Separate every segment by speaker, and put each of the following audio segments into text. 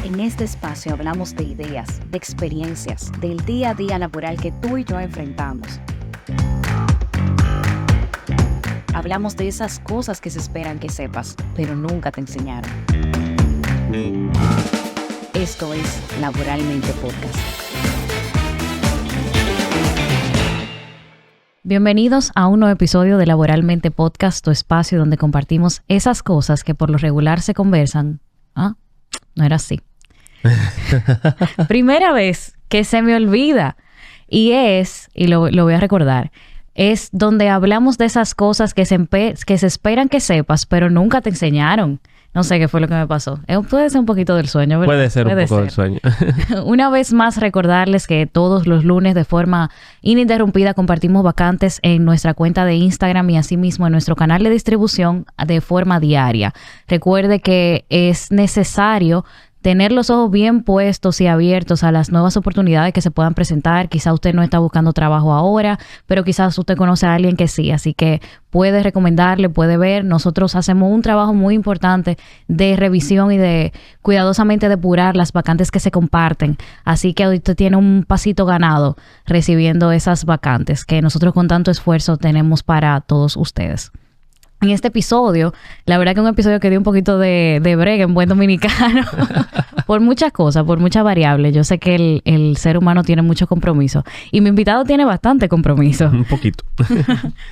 Speaker 1: En este espacio hablamos de ideas, de experiencias, del día a día laboral que tú y yo enfrentamos. Hablamos de esas cosas que se esperan que sepas, pero nunca te enseñaron. Esto es Laboralmente Podcast. Bienvenidos a un nuevo episodio de Laboralmente Podcast, tu espacio donde compartimos esas cosas que por lo regular se conversan. Ah, no era así. Primera vez que se me olvida y lo voy a recordar, es donde hablamos de esas cosas que se esperan que sepas, pero nunca te enseñaron. No sé qué fue lo que me pasó. Puede ser un poquito del sueño, ¿verdad?
Speaker 2: Puede ser un poco del sueño.
Speaker 1: Una vez más, recordarles que todos los lunes de forma ininterrumpida compartimos vacantes en nuestra cuenta de Instagram y asimismo en nuestro canal de distribución de forma diaria. Recuerde que es necesario tener los ojos bien puestos y abiertos a las nuevas oportunidades que se puedan presentar. Quizá usted no está buscando trabajo ahora, pero quizás usted conoce a alguien que sí. Así que puede recomendarle, puede ver. Nosotros hacemos un trabajo muy importante de revisión y de cuidadosamente depurar las vacantes que se comparten. Así que usted tiene un pasito ganado recibiendo esas vacantes que nosotros con tanto esfuerzo tenemos para todos ustedes. En este episodio, la verdad que es un episodio que dio un poquito de brega en buen dominicano por muchas cosas, por muchas variables. Yo sé que el ser humano tiene mucho compromiso y mi invitado tiene bastante compromiso.
Speaker 2: Un poquito.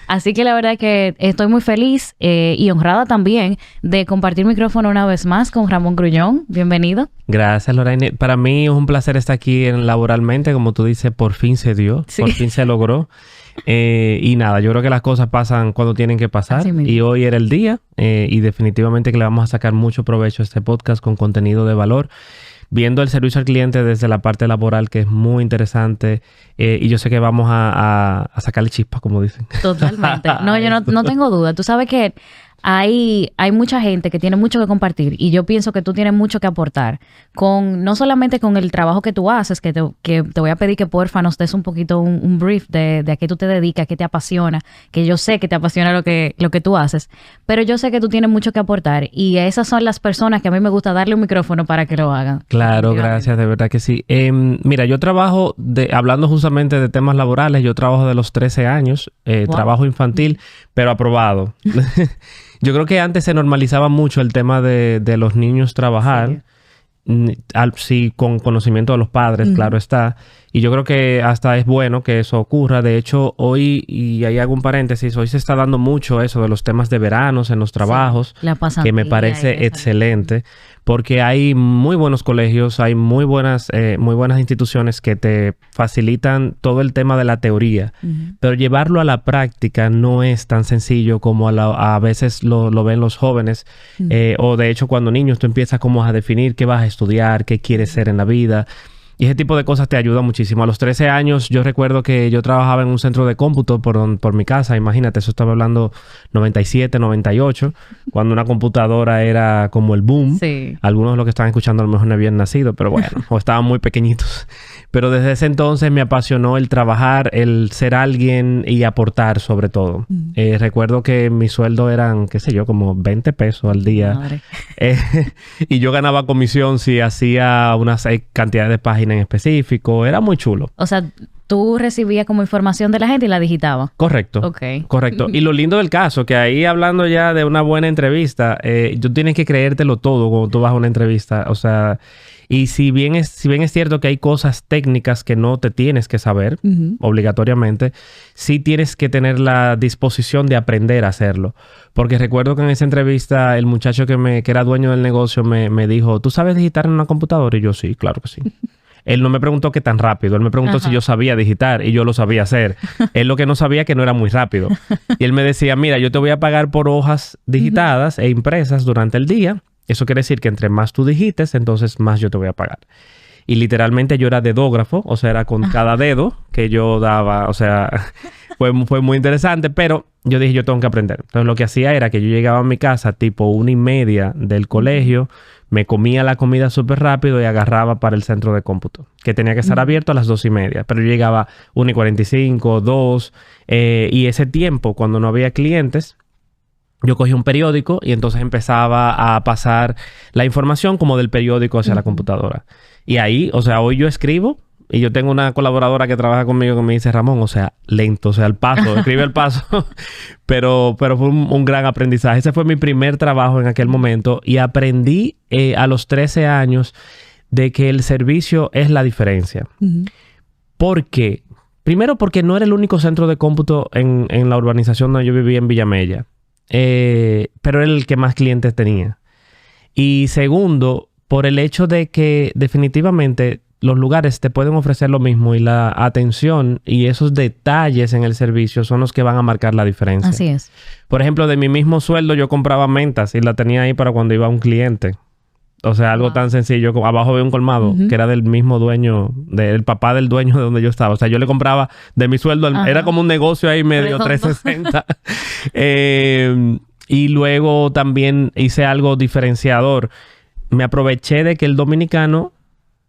Speaker 1: Así que la verdad que estoy muy feliz y honrada también de compartir micrófono una vez más con Ramón Grullón. Bienvenido.
Speaker 2: Gracias, Lorraine. Para mí es un placer estar aquí en Laboralmente. Como tú dices, por fin se dio, sí. Por fin se logró. Y nada, yo creo que las cosas pasan cuando tienen que pasar y hoy era el día y definitivamente que le vamos a sacar mucho provecho a este podcast con contenido de valor, viendo el servicio al cliente desde la parte laboral, que es muy interesante y yo sé que vamos a sacarle chispas, como dicen.
Speaker 1: Totalmente. No, yo no tengo duda. Tú sabes que hay mucha gente que tiene mucho que compartir y yo pienso que tú tienes mucho que aportar no solamente con el trabajo que tú haces, que te voy a pedir que porfa nos des un poquito un brief de a qué tú te dedicas, qué te apasiona, que yo sé que te apasiona lo que tú haces, pero yo sé que tú tienes mucho que aportar y esas son las personas que a mí me gusta darle un micrófono para que lo hagan.
Speaker 2: Claro, gracias, de verdad que sí. Mira, yo trabajo, hablando justamente de temas laborales, yo trabajo de los 13 años, trabajo infantil, pero aprobado. Yo creo que antes se normalizaba mucho el tema de los niños trabajar, sí, con conocimiento de los padres, claro está. Y yo creo que hasta es bueno que eso ocurra. De hecho, hoy, y ahí hago un paréntesis, hoy se está dando mucho eso de los temas de veranos en los trabajos, sí, que me parece excelente, porque hay muy buenos colegios, hay muy buenas instituciones que te facilitan todo el tema de la teoría, pero llevarlo a la práctica no es tan sencillo como a veces lo ven los jóvenes, o de hecho cuando niños tú empiezas como a definir qué vas a estudiar, qué quieres ser en la vida. Y ese tipo de cosas te ayuda muchísimo. A los 13 años yo recuerdo que yo trabajaba en un centro de cómputo por mi casa. Imagínate, eso estaba hablando 97, 98, cuando una computadora era como el boom. Sí. Algunos de los que están escuchando a lo mejor no habían nacido, pero bueno, o estaban muy pequeñitos. Pero desde ese entonces me apasionó el trabajar, el ser alguien y aportar sobre todo. Recuerdo que mi sueldo eran, qué sé yo, como 20 pesos al día. Y yo ganaba comisión si hacía una cantidad de páginas en específico. Era muy chulo.
Speaker 1: O sea, tú recibías como información de la gente y la digitabas.
Speaker 2: Correcto.
Speaker 1: Ok.
Speaker 2: Correcto. Y lo lindo del caso, que ahí hablando ya de una buena entrevista, tú tienes que creértelo todo cuando tú vas a una entrevista. O sea, y si bien es cierto que hay cosas técnicas que no te tienes que saber obligatoriamente, sí tienes que tener la disposición de aprender a hacerlo. Porque recuerdo que en esa entrevista el muchacho que era dueño del negocio me dijo, ¿tú sabes digitar en una computadora? Y yo, sí, claro que sí. Él no me preguntó qué tan rápido. Él me preguntó si yo sabía digitar y yo lo sabía hacer. Él lo que no sabía que no era muy rápido. Y él me decía, mira, yo te voy a pagar por hojas digitadas e impresas durante el día. Eso quiere decir que entre más tú digites, entonces más yo te voy a pagar. Y literalmente yo era dedógrafo, o sea, era con cada dedo que yo daba. O sea, fue muy interesante, pero yo dije, yo tengo que aprender. Entonces lo que hacía era que yo llegaba a mi casa tipo 1:30 del colegio, me comía la comida súper rápido y agarraba para el centro de cómputo, que tenía que estar abierto a las 2:30. Pero yo llegaba 1:45, 2, y ese tiempo, cuando no había clientes, yo cogí un periódico y entonces empezaba a pasar la información como del periódico hacia la computadora. Y ahí, o sea, hoy yo escribo y yo tengo una colaboradora que trabaja conmigo que me dice, Ramón, o sea, lento, o sea, al paso, escribe al paso. pero fue un gran aprendizaje. Ese fue mi primer trabajo en aquel momento y aprendí a los 13 años de que el servicio es la diferencia. ¿Por qué? Primero porque no era el único centro de cómputo en la urbanización donde yo vivía en Villamella. Pero era el que más clientes tenía. Y segundo, por el hecho de que definitivamente los lugares te pueden ofrecer lo mismo y la atención y esos detalles en el servicio son los que van a marcar la diferencia.
Speaker 1: Así es.
Speaker 2: Por ejemplo, de mi mismo sueldo yo compraba mentas y la tenía ahí para cuando iba un cliente. O sea, algo tan sencillo como abajo había un colmado que era del mismo dueño, del papá del dueño de donde yo estaba. O sea, yo le compraba de mi sueldo, era como un negocio ahí medio 360. Y luego también hice algo diferenciador. Me aproveché de que el dominicano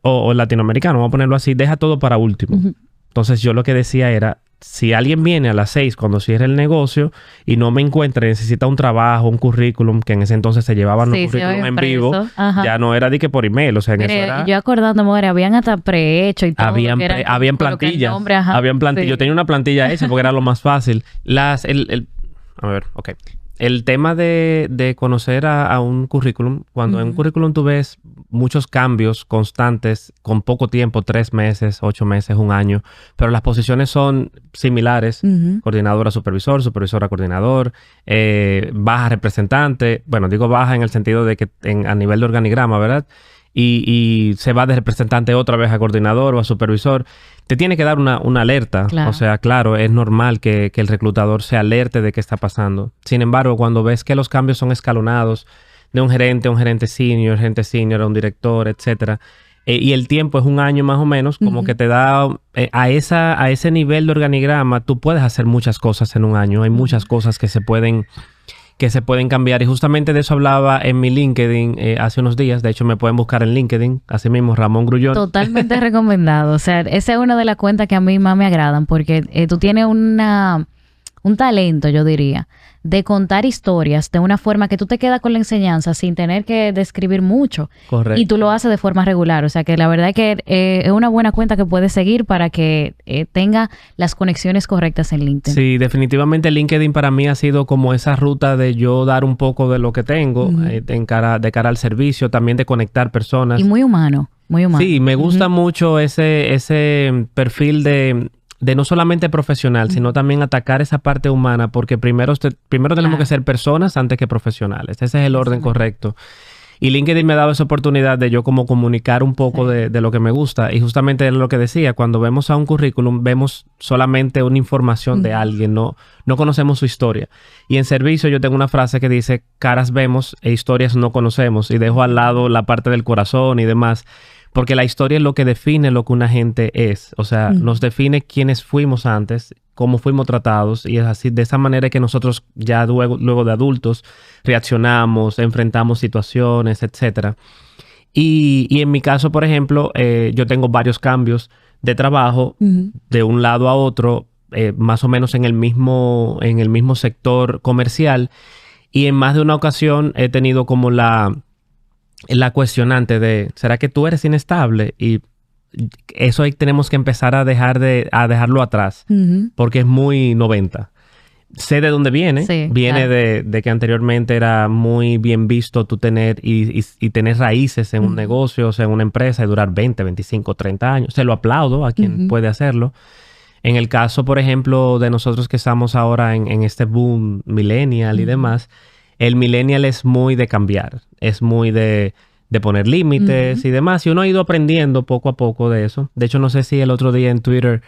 Speaker 2: o el latinoamericano, vamos a ponerlo así, deja todo para último. Entonces yo lo que decía era, si alguien viene a las 6 cuando cierre el negocio y no me encuentra, necesita un trabajo, un currículum, que en ese entonces se llevaban los currículum en vivo, ya no era de que por email, o sea, en eso era...
Speaker 1: Yo acordándome, habían hasta prehecho y todo.
Speaker 2: Habían plantillas. Habían plantillas. Yo tenía una plantilla hecha porque era lo más fácil. A ver, ok. El tema de conocer a un currículum, cuando en un currículum tú ves muchos cambios constantes con poco tiempo, 3 meses, 8 meses, 1 año, pero las posiciones son similares, coordinador a supervisor, supervisor a coordinador, baja representante, bueno, digo baja en el sentido de que a nivel de organigrama, ¿verdad? Y se va de representante otra vez a coordinador o a supervisor, te tiene que dar una alerta. Claro. O sea, claro, es normal que el reclutador se alerte de qué está pasando. Sin embargo, cuando ves que los cambios son escalonados de un gerente senior, a un director, etcétera, y el tiempo es 1 año más o menos, como que te da a ese nivel de organigrama, tú puedes hacer muchas cosas en 1 año. Hay muchas cosas que se pueden cambiar. Y justamente de eso hablaba en mi LinkedIn hace unos días. De hecho, me pueden buscar en LinkedIn. Así mismo, Ramón Grullón.
Speaker 1: Totalmente recomendado. O sea, esa es una de las cuentas que a mí más me agradan porque tú tienes un talento, yo diría, de contar historias de una forma que tú te quedas con la enseñanza sin tener que describir mucho.
Speaker 2: Correcto.
Speaker 1: Y tú lo haces de forma regular. O sea, que la verdad es que es una buena cuenta que puedes seguir para que tenga las conexiones correctas en LinkedIn.
Speaker 2: Sí, definitivamente LinkedIn para mí ha sido como esa ruta de yo dar un poco de lo que tengo de cara al servicio, también de conectar personas.
Speaker 1: Y muy humano, muy humano.
Speaker 2: Sí, me gusta mucho ese perfil de no solamente profesional, sino también atacar esa parte humana, porque primero tenemos que ser personas antes que profesionales. Ese es el orden correcto. Y LinkedIn me ha dado esa oportunidad de yo como comunicar un poco de lo que me gusta. Y justamente es lo que decía, cuando vemos a un currículum, vemos solamente una información de alguien, no conocemos su historia. Y en servicio yo tengo una frase que dice, caras vemos e historias no conocemos. Y dejo al lado la parte del corazón y demás. Porque la historia es lo que define lo que una gente es. O sea, nos define quiénes fuimos antes, cómo fuimos tratados. Y es así, de esa manera que nosotros ya luego de adultos reaccionamos, enfrentamos situaciones, etc. Y en mi caso, por ejemplo, yo tengo varios cambios de trabajo de un lado a otro, más o menos en el mismo sector comercial. Y en más de una ocasión he tenido como la cuestionante de, ¿será que tú eres inestable? Y eso ahí tenemos que empezar a dejarlo atrás, porque es muy 90. Sé de dónde viene. Sí, viene claro. de que anteriormente era muy bien visto tú tener y tener raíces en un negocio, o sea, en una empresa y durar 20, 25, 30 años. Se lo aplaudo a quien puede hacerlo. En el caso, por ejemplo, de nosotros que estamos ahora en este boom millennial y demás, el millennial es muy de cambiar, es muy de poner límites y demás. Y uno ha ido aprendiendo poco a poco de eso. De hecho, no sé si el otro día en Twitter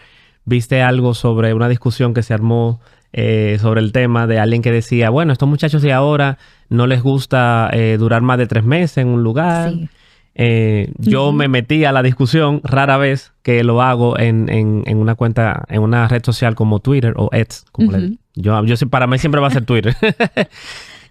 Speaker 2: viste algo sobre una discusión que se armó sobre el tema de alguien que decía, bueno, estos muchachos de ahora no les gusta durar más de 3 meses en un lugar. Sí. Yo me metí a la discusión rara vez que lo hago en una cuenta, en una red social como Twitter o X, como para mí siempre va a ser Twitter.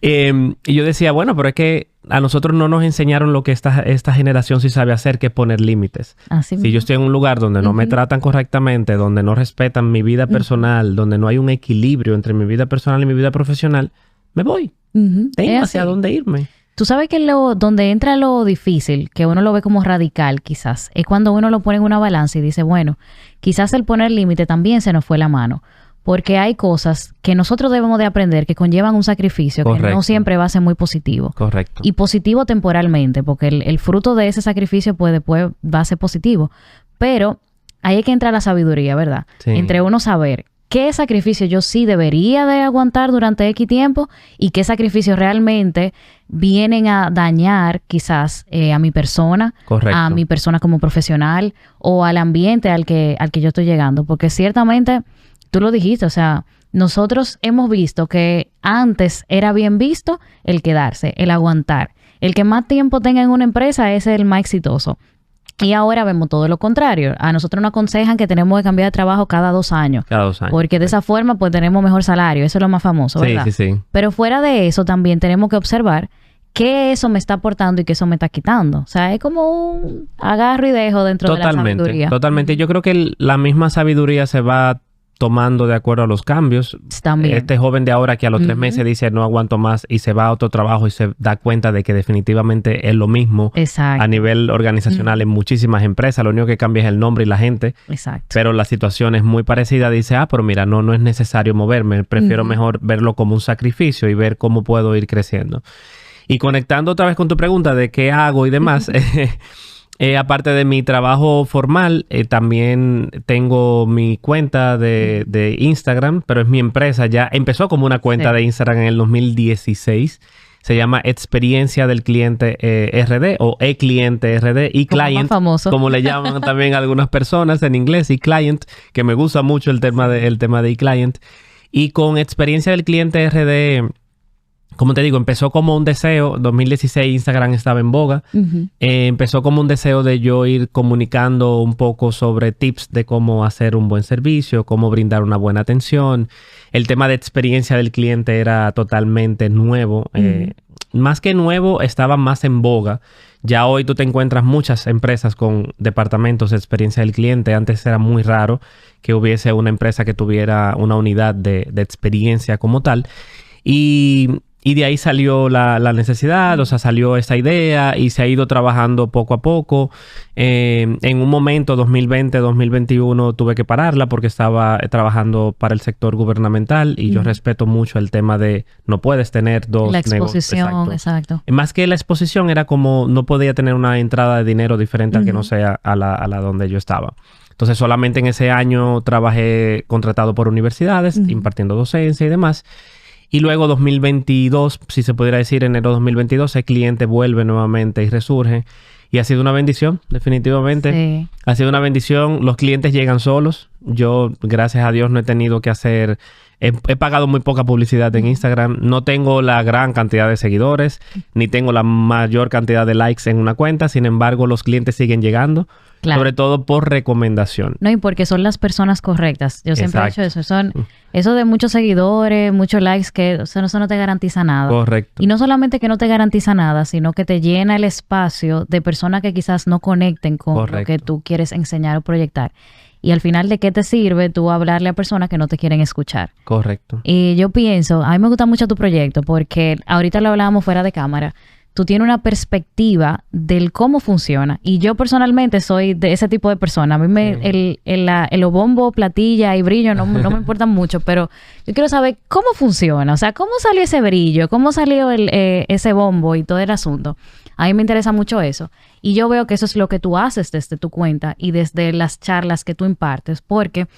Speaker 2: Y yo decía, bueno, pero es que a nosotros no nos enseñaron lo que esta generación sí sabe hacer, que es poner límites. Si yo estoy en un lugar donde no me tratan correctamente, donde no respetan mi vida personal, donde no hay un equilibrio entre mi vida personal y mi vida profesional, me voy. tengo hacia dónde irme.
Speaker 1: Tú sabes que donde entra lo difícil, que uno lo ve como radical quizás, es cuando uno lo pone en una balanza y dice, bueno, quizás el poner límite también se nos fue la mano. Porque hay cosas que nosotros debemos de aprender que conllevan un sacrificio. Correcto. Que no siempre va a ser muy positivo.
Speaker 2: Correcto.
Speaker 1: Y positivo temporalmente, porque el fruto de ese sacrificio pues después va a ser positivo. Pero ahí hay que entrar la sabiduría, ¿verdad? Sí. Entre uno saber qué sacrificio yo sí debería de aguantar durante X tiempo y qué sacrificios realmente vienen a dañar quizás a mi persona, correcto, a mi persona como profesional o al ambiente al que yo estoy llegando. Porque ciertamente, tú lo dijiste, o sea, nosotros hemos visto que antes era bien visto el quedarse, el aguantar. El que más tiempo tenga en una empresa es el más exitoso. Y ahora vemos todo lo contrario. A nosotros nos aconsejan que tenemos que cambiar de trabajo cada 2 años.
Speaker 2: Cada 2 años.
Speaker 1: Porque de esa forma pues tenemos mejor salario. Eso es lo más famoso, ¿verdad?
Speaker 2: Sí.
Speaker 1: Pero fuera de eso también tenemos que observar qué eso me está aportando y qué eso me está quitando. O sea, es como un agarro y dejo dentro de la sabiduría.
Speaker 2: Totalmente. Yo creo que la misma sabiduría se va tomando de acuerdo a los cambios.
Speaker 1: También.
Speaker 2: Este joven de ahora que a los 3 meses dice no aguanto más y se va a otro trabajo y se da cuenta de que definitivamente es lo mismo.
Speaker 1: Exacto.
Speaker 2: A nivel organizacional en muchísimas empresas. Lo único que cambia es el nombre y la gente.
Speaker 1: Exacto.
Speaker 2: Pero la situación es muy parecida. Dice, pero mira, no es necesario moverme. Prefiero mejor verlo como un sacrificio y ver cómo puedo ir creciendo. Y conectando otra vez con tu pregunta de qué hago y demás... aparte de mi trabajo formal, también tengo mi cuenta de Instagram, pero es mi empresa. Ya empezó como una cuenta de Instagram en el 2016. Se llama Experiencia del Cliente RD o E-Cliente RD, E-Client, como le llaman también algunas personas en inglés, E-Client, que me gusta mucho el tema de E-Client. Y con Experiencia del Cliente RD... Como te digo, empezó como un deseo. 2016 Instagram estaba en boga. Empezó como un deseo de yo ir comunicando un poco sobre tips de cómo hacer un buen servicio, cómo brindar una buena atención. El tema de experiencia del cliente era totalmente nuevo. Más que nuevo, estaba más en boga. Ya hoy tú te encuentras muchas empresas con departamentos de experiencia del cliente. Antes era muy raro que hubiese una empresa que tuviera una unidad de experiencia como tal. Y de ahí salió la necesidad, o sea, salió esta idea y se ha ido trabajando poco a poco. En un momento, 2020, 2021, tuve que pararla porque estaba trabajando para el sector gubernamental y yo respeto mucho el tema de no puedes tener 2 negocios.
Speaker 1: La exposición, exacto.
Speaker 2: Más que la exposición, era como no podía tener una entrada de dinero diferente a que no sea a la donde yo estaba. Entonces, solamente en ese año trabajé contratado por universidades, impartiendo docencia y demás. Y luego 2022, si se pudiera decir, enero 2022, el cliente vuelve nuevamente y resurge. Y ha sido una bendición, definitivamente.
Speaker 1: Sí.
Speaker 2: Ha sido una bendición. Los clientes llegan solos. Yo, gracias a Dios, no he tenido que hacer... He pagado muy poca publicidad en Instagram. No tengo la gran cantidad de seguidores, ni tengo la mayor cantidad de likes en una cuenta. Sin embargo, los clientes siguen llegando. Claro. Sobre todo por recomendación.
Speaker 1: No, y porque son las personas correctas. Yo siempre he dicho eso. Eso de muchos seguidores, muchos likes, que o sea, eso no te garantiza nada.
Speaker 2: Correcto.
Speaker 1: Y no solamente que no te garantiza nada, sino que te llena el espacio de personas que quizás no conecten con lo que tú quieres enseñar o proyectar. Y al final, ¿de qué te sirve tú hablarle a personas que no te quieren escuchar?
Speaker 2: Correcto.
Speaker 1: Y yo pienso, a mí me gusta mucho tu proyecto porque ahorita lo hablábamos fuera de cámara. Tú tienes una perspectiva del cómo funciona. Y yo personalmente soy de ese tipo de persona. A mí el bombo, platilla y brillo no me importan mucho, pero yo quiero saber cómo funciona. O sea, cómo salió ese brillo, cómo salió ese bombo y todo el asunto. A mí me interesa mucho eso. Y yo veo que eso es lo que tú haces desde tu cuenta y desde las charlas que tú impartes, porque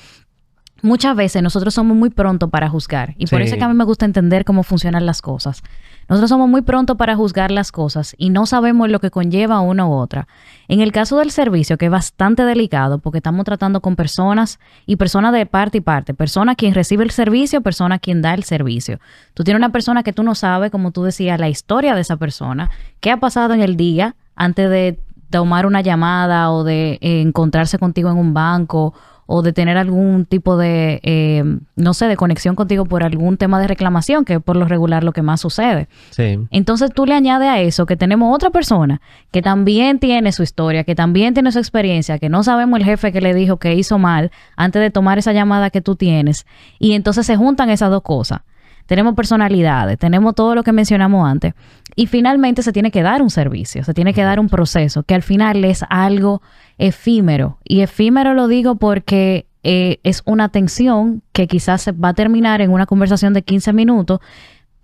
Speaker 1: muchas veces nosotros somos muy pronto para juzgar. Y por eso es que a mí me gusta entender cómo funcionan las cosas. Nosotros somos muy pronto para juzgar las cosas y no sabemos lo que conlleva una u otra. En el caso del servicio, que es bastante delicado, porque estamos tratando con personas y personas de parte y parte. Persona quien recibe el servicio, persona quien da el servicio. Tú tienes una persona que tú no sabes, como tú decías, la historia de esa persona, qué ha pasado en el día antes de tomar una llamada o de encontrarse contigo en un banco o de tener algún tipo de, no sé, de conexión contigo por algún tema de reclamación, que es por lo regular lo que más sucede.
Speaker 2: Sí.
Speaker 1: Entonces tú le añades a eso que tenemos otra persona que también tiene su historia, que también tiene su experiencia, que no sabemos el jefe que le dijo que hizo mal antes de tomar esa llamada que tú tienes. Y entonces se juntan esas dos cosas. tenemos personalidades, tenemos todo lo que mencionamos antes. Y finalmente se tiene que dar un servicio, se tiene que dar un proceso que al final es algo efímero. Y efímero lo digo porque es una atención que quizás se va a terminar en una conversación de 15 minutos.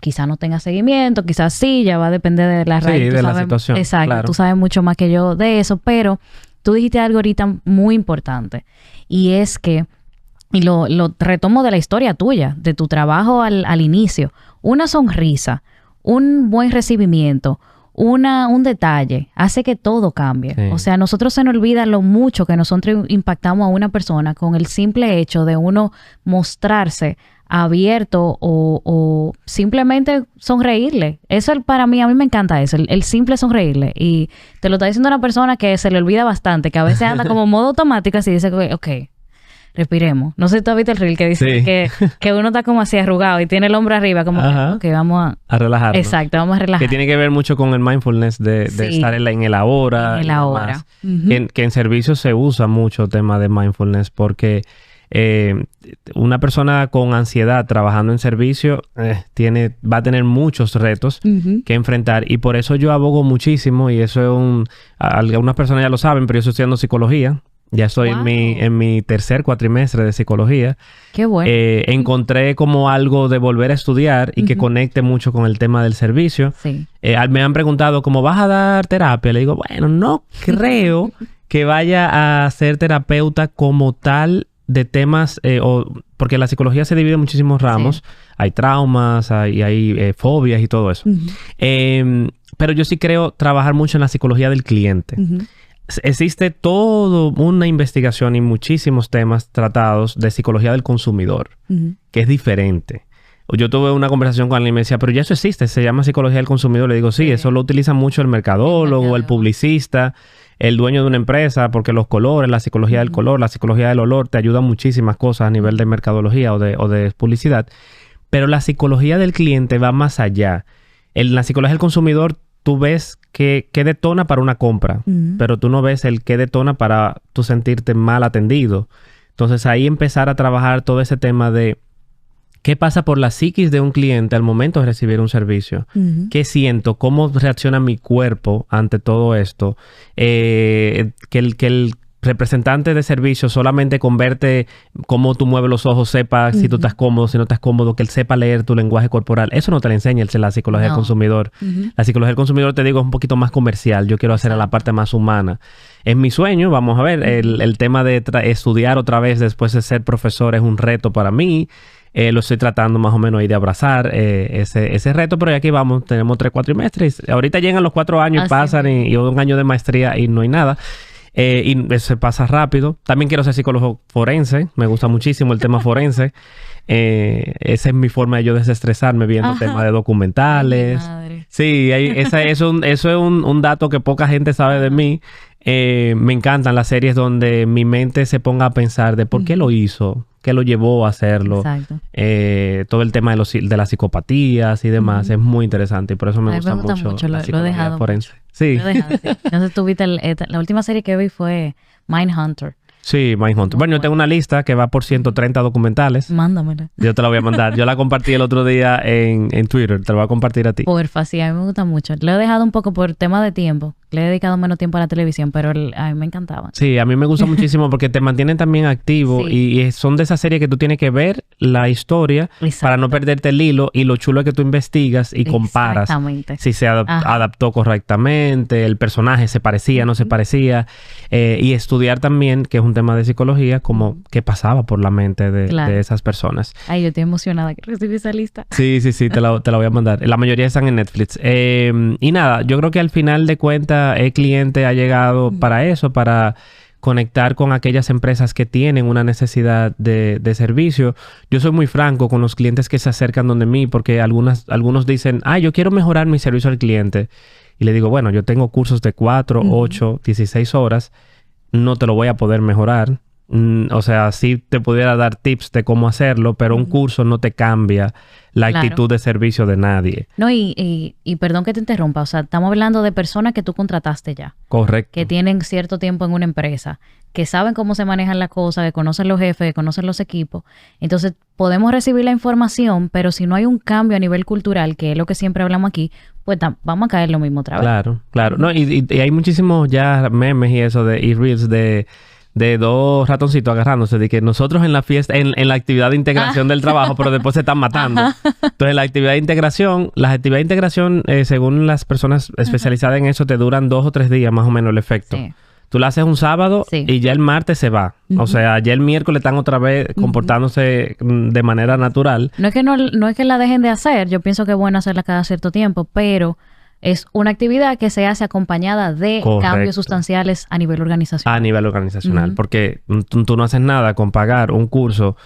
Speaker 1: Quizás no tenga seguimiento, quizás sí, ya va a depender de la raíz.
Speaker 2: Sí, de la situación.
Speaker 1: Exacto, claro. Tú sabes mucho más que yo de eso, pero tú dijiste algo ahorita muy importante. Y es que, y lo retomo de la historia tuya, de tu trabajo al inicio. Una sonrisa, un buen recibimiento, un detalle, hace que todo cambie. Sí. O sea, a nosotros se nos olvida lo mucho que nosotros impactamos a una persona con el simple hecho de uno mostrarse abierto o simplemente sonreírle. Eso para mí, a mí me encanta eso, el simple sonreírle. Y te lo está diciendo una persona que se le olvida bastante, que a veces anda como modo automático así, dice, ok, respiremos. No sé si tú has visto el reel que dice que uno está como así arrugado y tiene el hombro arriba, como que vamos
Speaker 2: a relajarnos.
Speaker 1: Exacto, vamos a relajar.
Speaker 2: Que tiene que ver mucho con el mindfulness de estar en el ahora.
Speaker 1: En el ahora.
Speaker 2: Que en servicios se usa mucho el tema de mindfulness porque una persona con ansiedad trabajando en servicio va a tener muchos retos que enfrentar, y por eso yo abogo muchísimo, y eso es algunas personas ya lo saben, pero yo estoy estudiando psicología. Ya estoy en mi tercer cuatrimestre de psicología.
Speaker 1: Qué bueno.
Speaker 2: Encontré como algo de volver a estudiar y que conecte mucho con el tema del servicio.
Speaker 1: Sí.
Speaker 2: Me han preguntado, ¿cómo vas a dar terapia? Le digo, bueno, no creo que vaya a ser terapeuta como tal de temas, porque la psicología se divide en muchísimos ramos. Sí. Hay traumas, hay fobias y todo eso. Pero yo sí creo trabajar mucho en la psicología del cliente. Existe toda una investigación y muchísimos temas tratados de psicología del consumidor, que es diferente. Yo tuve una conversación con alguien y me decía, pero ya eso existe, se llama psicología del consumidor. Le digo, sí, eso lo utiliza mucho el mercadólogo, el publicista, el dueño de una empresa, porque los colores, la psicología del color, la psicología del olor, te ayudan muchísimas cosas a nivel de mercadología o de publicidad. Pero la psicología del cliente va más allá. En la psicología del consumidor, tú ves qué detona para una compra, pero tú no ves el qué detona para tú sentirte mal atendido. Entonces, ahí empezar a trabajar todo ese tema de qué pasa por la psiquis de un cliente al momento de recibir un servicio. ¿Qué siento? ¿Cómo reacciona mi cuerpo ante todo esto? Que el representante de servicio solamente con verte cómo tú mueves los ojos, sepa si tú estás cómodo, si no estás cómodo, que él sepa leer tu lenguaje corporal. Eso no te lo enseña la psicología del consumidor. La psicología del consumidor, te digo, es un poquito más comercial. Yo quiero hacer a la parte más humana. Es mi sueño, vamos a ver, el tema de estudiar otra vez después de ser profesor es un reto para mí. Lo estoy tratando más o menos ahí de abrazar ese reto, pero ya aquí vamos, tenemos 3 cuatrimestres. Ahorita llegan los 4 años, pasan y un año de maestría y no hay nada. Y se pasa rápido. También quiero ser psicólogo forense. Me gusta muchísimo el tema forense. Esa es mi forma de yo desestresarme viendo temas de documentales. Sí, eso es un dato que poca gente sabe de mí. Me encantan las series donde mi mente se ponga a pensar de por qué lo hizo, qué lo llevó a hacerlo. Exacto. Todo el tema de las psicopatías y demás es muy interesante y por eso me gusta mucho la psicología forense. Sí.
Speaker 1: Lo he dejado, sí. No sé si tú viste la última serie que vi fue Mindhunter.
Speaker 2: Sí, Mindhunter. Bueno, yo tengo una lista que va por 130 documentales.
Speaker 1: Mándamela.
Speaker 2: Yo te la voy a mandar. Yo la compartí el otro día en Twitter. Te la voy a compartir a ti.
Speaker 1: Porfa, sí. A mí me gusta mucho. Lo he dejado un poco por tema de tiempo. Le he dedicado menos tiempo a la televisión, pero a mí me encantaban.
Speaker 2: Sí, a mí me gusta muchísimo porque te mantienen también activo y son de esas series que tú tienes que ver la historia para no perderte el hilo, y lo chulo es que tú investigas y comparas si se adaptó correctamente, el personaje se parecía, no se parecía, y estudiar también, que es un tema de psicología, como qué pasaba por la mente de esas personas.
Speaker 1: Ay, yo estoy emocionada que recibí esa lista.
Speaker 2: Sí, te la voy a mandar. La mayoría están en Netflix. Y nada, yo creo que al final de cuentas el cliente ha llegado para eso, para conectar con aquellas empresas que tienen una necesidad de servicio. Yo soy muy franco con los clientes que se acercan donde mí, porque algunos dicen, yo quiero mejorar mi servicio al cliente. Y le digo, bueno, yo tengo cursos de 4, 8, 16 horas. No te lo voy a poder mejorar. O sea, sí te pudiera dar tips de cómo hacerlo, pero un curso no te cambia la actitud de servicio de nadie.
Speaker 1: No, y perdón que te interrumpa, o sea, estamos hablando de personas que tú contrataste ya.
Speaker 2: Correcto.
Speaker 1: Que tienen cierto tiempo en una empresa, que saben cómo se manejan las cosas, que conocen los jefes, que conocen los equipos. Entonces, podemos recibir la información, pero si no hay un cambio a nivel cultural, que es lo que siempre hablamos aquí, pues vamos a caer lo mismo otra vez.
Speaker 2: Claro. No, y hay muchísimos ya memes y eso y reels de dos ratoncitos agarrándose, de que nosotros en la fiesta, en la actividad de integración del trabajo, pero después se están matando. Entonces, las actividades de integración, según las personas especializadas en eso, te duran 2 o 3 días más o menos el efecto. Sí. Tú la haces un sábado y ya el martes se va. O sea, ya el miércoles están otra vez comportándose de manera natural.
Speaker 1: No es que la dejen de hacer. Yo pienso que es bueno hacerla cada cierto tiempo, pero es una actividad que se hace acompañada de cambios sustanciales a nivel organizacional.
Speaker 2: A nivel organizacional, porque tú no haces nada con pagar un curso,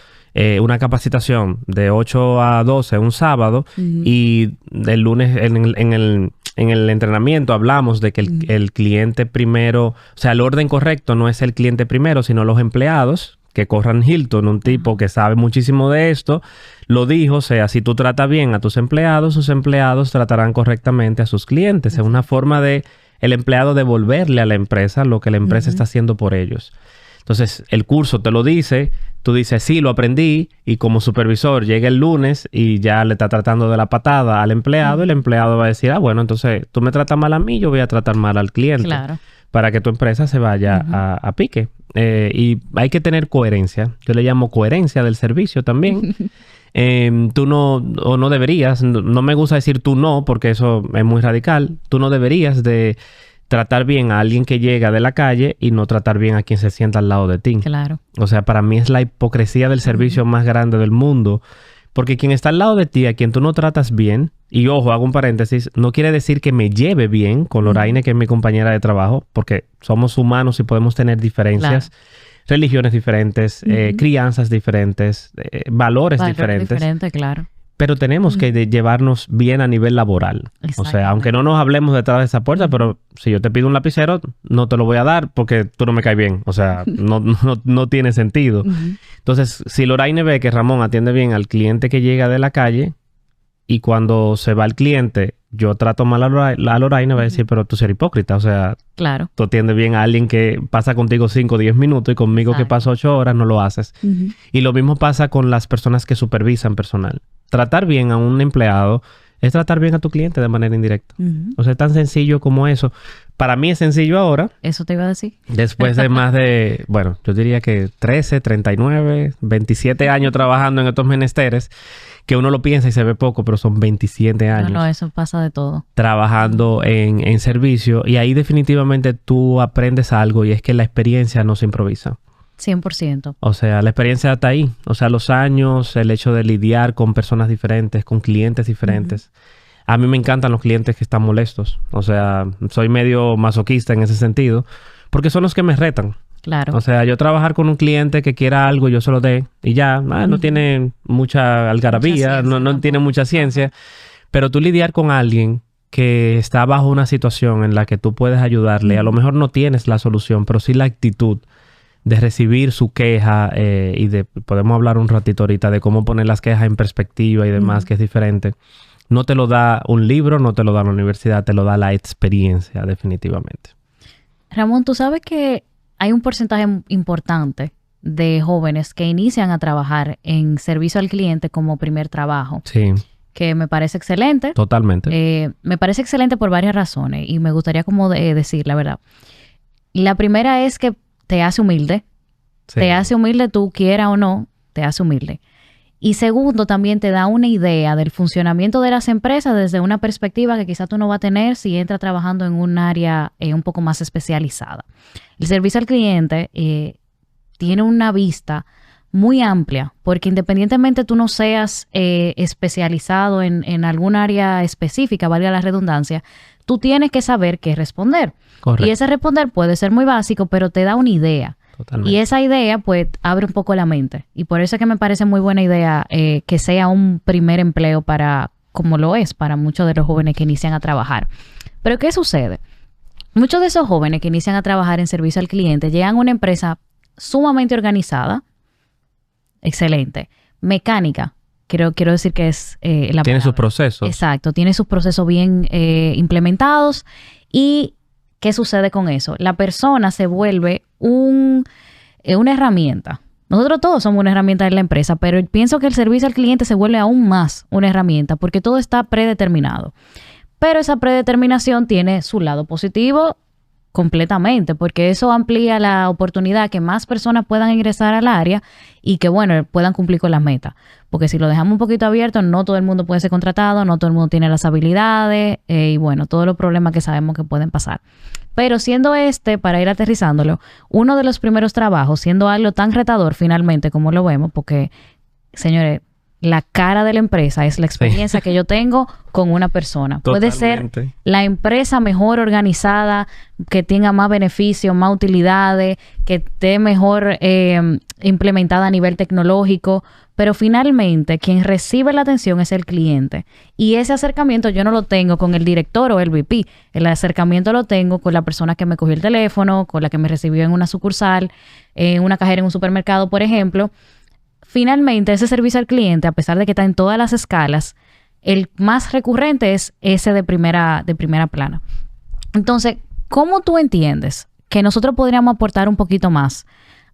Speaker 2: una capacitación de 8 a 12 un sábado y el lunes en el entrenamiento hablamos de que el cliente primero, o sea, el orden correcto no es el cliente primero, sino los empleados. Que Corran Hilton, un tipo que sabe muchísimo de esto, lo dijo, o sea, si tú tratas bien a tus empleados, sus empleados tratarán correctamente a sus clientes. Es una forma de el empleado devolverle a la empresa lo que la empresa está haciendo por ellos. Entonces, el curso te lo dice, tú dices, sí, lo aprendí, y como supervisor llega el lunes y ya le está tratando de la patada al empleado, y el empleado va a decir, bueno, entonces tú me tratas mal a mí, yo voy a tratar mal al cliente. Claro. Para que tu empresa se vaya a pique. Y hay que tener coherencia. Yo le llamo coherencia del servicio también. Tú no deberías, no me gusta decir tú no, porque eso es muy radical. Tú no deberías de tratar bien a alguien que llega de la calle y no tratar bien a quien se sienta al lado de ti.
Speaker 1: Claro.
Speaker 2: O sea, para mí es la hipocresía del servicio más grande del mundo. Porque quien está al lado de ti, a quien tú no tratas bien, y ojo, hago un paréntesis, no quiere decir que me lleve bien con Loraine, que es mi compañera de trabajo, porque somos humanos y podemos tener diferencias, religiones diferentes, crianzas diferentes, valores diferentes.
Speaker 1: Claro.
Speaker 2: Pero tenemos que llevarnos bien a nivel laboral. O sea, aunque no nos hablemos detrás de esa puerta, pero si yo te pido un lapicero, no te lo voy a dar porque tú no me caes bien. O sea, no tiene sentido. Entonces, si Loraine ve que Ramón atiende bien al cliente que llega de la calle y cuando se va el cliente, yo trato mal a Loraine, va a decir, pero tú eres hipócrita. O sea,
Speaker 1: claro,
Speaker 2: tú atiendes bien a alguien que pasa contigo 5 o 10 minutos y conmigo que pasa 8 horas, no lo haces. Y lo mismo pasa con las personas que supervisan personal. Tratar bien a un empleado es tratar bien a tu cliente de manera indirecta. O sea, es tan sencillo como eso. Para mí es sencillo ahora.
Speaker 1: Eso te iba a decir.
Speaker 2: Después de más de, bueno, yo diría que 13, 39, 27 años trabajando en estos menesteres, que uno lo piensa y se ve poco, pero son 27 años.
Speaker 1: No, eso pasa de todo.
Speaker 2: Trabajando en servicio, y ahí definitivamente tú aprendes algo, y es que la experiencia no se improvisa.
Speaker 1: 100%.
Speaker 2: O sea, la experiencia está ahí. O sea, los años, el hecho de lidiar con personas diferentes, con clientes diferentes. A mí me encantan los clientes que están molestos. O sea, soy medio masoquista en ese sentido, porque son los que me retan.
Speaker 1: Claro.
Speaker 2: O sea, yo trabajar con un cliente que quiera algo, yo se lo dé y ya. No tiene mucha algarabía, no tiene mucha ciencia. Pero tú lidiar con alguien que está bajo una situación en la que tú puedes ayudarle, a lo mejor no tienes la solución, pero sí la actitud de recibir su queja, y podemos hablar un ratito ahorita de cómo poner las quejas en perspectiva y demás, que es diferente. No te lo da un libro, no te lo da la universidad, te lo da la experiencia, definitivamente.
Speaker 1: Ramón, tú sabes que hay un porcentaje importante de jóvenes que inician a trabajar en servicio al cliente como primer trabajo.
Speaker 2: Sí.
Speaker 1: Que me parece excelente.
Speaker 2: Totalmente.
Speaker 1: Me parece excelente por varias razones y me gustaría como decir la verdad. La primera es que te hace humilde. Sí. Te hace humilde, tú quiera o no, te hace humilde. Y segundo, también te da una idea del funcionamiento de las empresas desde una perspectiva que quizás tú no vas a tener si entras trabajando en un área un poco más especializada. El servicio al cliente tiene una vista muy amplia, porque independientemente tú no seas especializado en algún área específica, valga la redundancia, tú tienes que saber qué responder. Correcto. Y ese responder puede ser muy básico, pero te da una idea. Totalmente. Y esa idea, pues, abre un poco la mente. Y por eso es que me parece muy buena idea que sea un primer empleo como lo es para muchos de los jóvenes que inician a trabajar. Pero, ¿qué sucede? Muchos de esos jóvenes que inician a trabajar en servicio al cliente llegan a una empresa sumamente organizada. Excelente. Mecánica. Quiero decir que es la
Speaker 2: tiene sus procesos.
Speaker 1: Exacto. Tiene sus procesos bien implementados. ¿Y qué sucede con eso? La persona se vuelve una herramienta. Nosotros todos somos una herramienta en la empresa, pero pienso que el servicio al cliente se vuelve aún más una herramienta porque todo está predeterminado. Pero esa predeterminación tiene su lado positivo completamente, porque eso amplía la oportunidad que más personas puedan ingresar al área y que, bueno, puedan cumplir con las metas. Porque si lo dejamos un poquito abierto, no todo el mundo puede ser contratado, no todo el mundo tiene las habilidades y, bueno, todos los problemas que sabemos que pueden pasar. Pero siendo para ir aterrizándolo, uno de los primeros trabajos, siendo algo tan retador finalmente como lo vemos, porque, señores, la cara de la empresa es la experiencia que yo tengo con una persona.
Speaker 2: Totalmente.
Speaker 1: Puede ser la empresa mejor organizada, que tenga más beneficios, más utilidades, que esté mejor implementada a nivel tecnológico, pero finalmente quien recibe la atención es el cliente. Y ese acercamiento yo no lo tengo con el director o el VP. El acercamiento lo tengo con la persona que me cogió el teléfono, con la que me recibió en una sucursal, en una cajera en un supermercado, por ejemplo. Finalmente, ese servicio al cliente, a pesar de que está en todas las escalas, el más recurrente es ese de primera plana. Entonces, ¿cómo tú entiendes que nosotros podríamos aportar un poquito más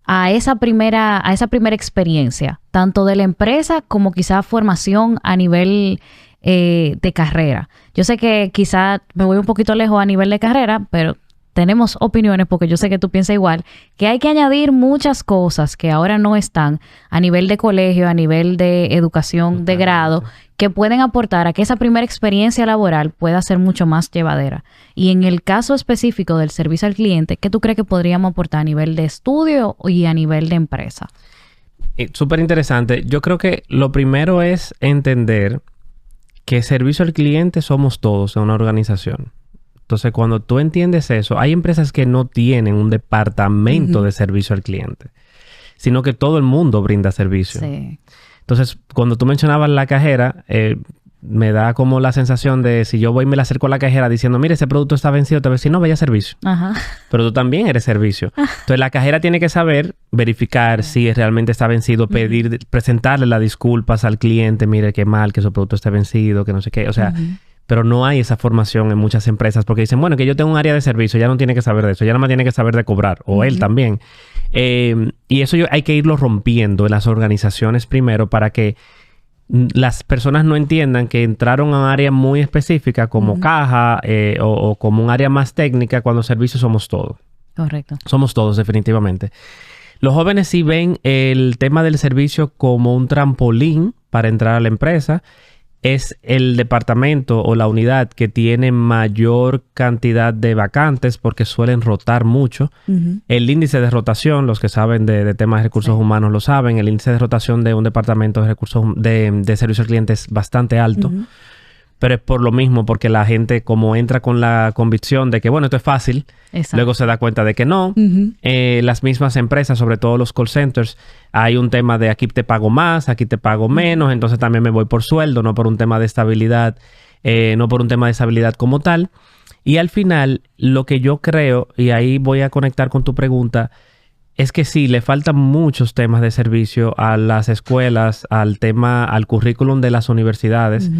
Speaker 1: a esa primera experiencia, tanto de la empresa como quizá formación a nivel de carrera? Yo sé que quizá me voy un poquito lejos a nivel de carrera, pero tenemos opiniones, porque yo sé que tú piensas igual, que hay que añadir muchas cosas que ahora no están a nivel de colegio, a nivel de educación de grado, que pueden aportar a que esa primera experiencia laboral pueda ser mucho más llevadera. Y en el caso específico del servicio al cliente, ¿qué tú crees que podríamos aportar a nivel de estudio y a nivel de empresa?
Speaker 2: Súper interesante. Yo creo que lo primero es entender que servicio al cliente somos todos en una organización. Entonces, cuando tú entiendes eso, hay empresas que no tienen un departamento de servicio al cliente, sino que todo el mundo brinda servicio.
Speaker 1: Sí.
Speaker 2: Entonces, cuando tú mencionabas la cajera, me da como la sensación de si yo voy y me la acerco a la cajera diciendo, mire, ese producto está vencido, te voy a decir, no, vaya servicio.
Speaker 1: Ajá.
Speaker 2: Pero tú también eres servicio. Entonces, la cajera tiene que saber verificar si realmente está vencido, presentarle las disculpas al cliente, mire, qué mal que su producto esté vencido, que no sé qué. O sea, pero no hay esa formación en muchas empresas porque dicen, bueno, que yo tengo un área de servicio, ya no tiene que saber de eso, ya nada más tiene que saber de cobrar, o él también. Y eso hay que irlo rompiendo en las organizaciones primero para que las personas no entiendan que entraron a un área muy específica como caja o como un área más técnica cuando servicios somos todos.
Speaker 1: Correcto.
Speaker 2: Somos todos, definitivamente. Los jóvenes sí ven el tema del servicio como un trampolín para entrar a la empresa. Es el departamento o la unidad que tiene mayor cantidad de vacantes porque suelen rotar mucho. El índice de rotación, los que saben de temas de recursos humanos lo saben, el índice de rotación de un departamento de recursos de servicio al cliente es bastante alto. Pero es por lo mismo, porque la gente como entra con la convicción de que, bueno, esto es fácil, luego se da cuenta de que no. Las mismas empresas, sobre todo los call centers, hay un tema de aquí te pago más, aquí te pago menos, entonces también me voy por sueldo, no por un tema de estabilidad, no por un tema de estabilidad como tal. Y al final, lo que yo creo, y ahí voy a conectar con tu pregunta, es que sí, le faltan muchos temas de servicio a las escuelas, al currículum de las universidades.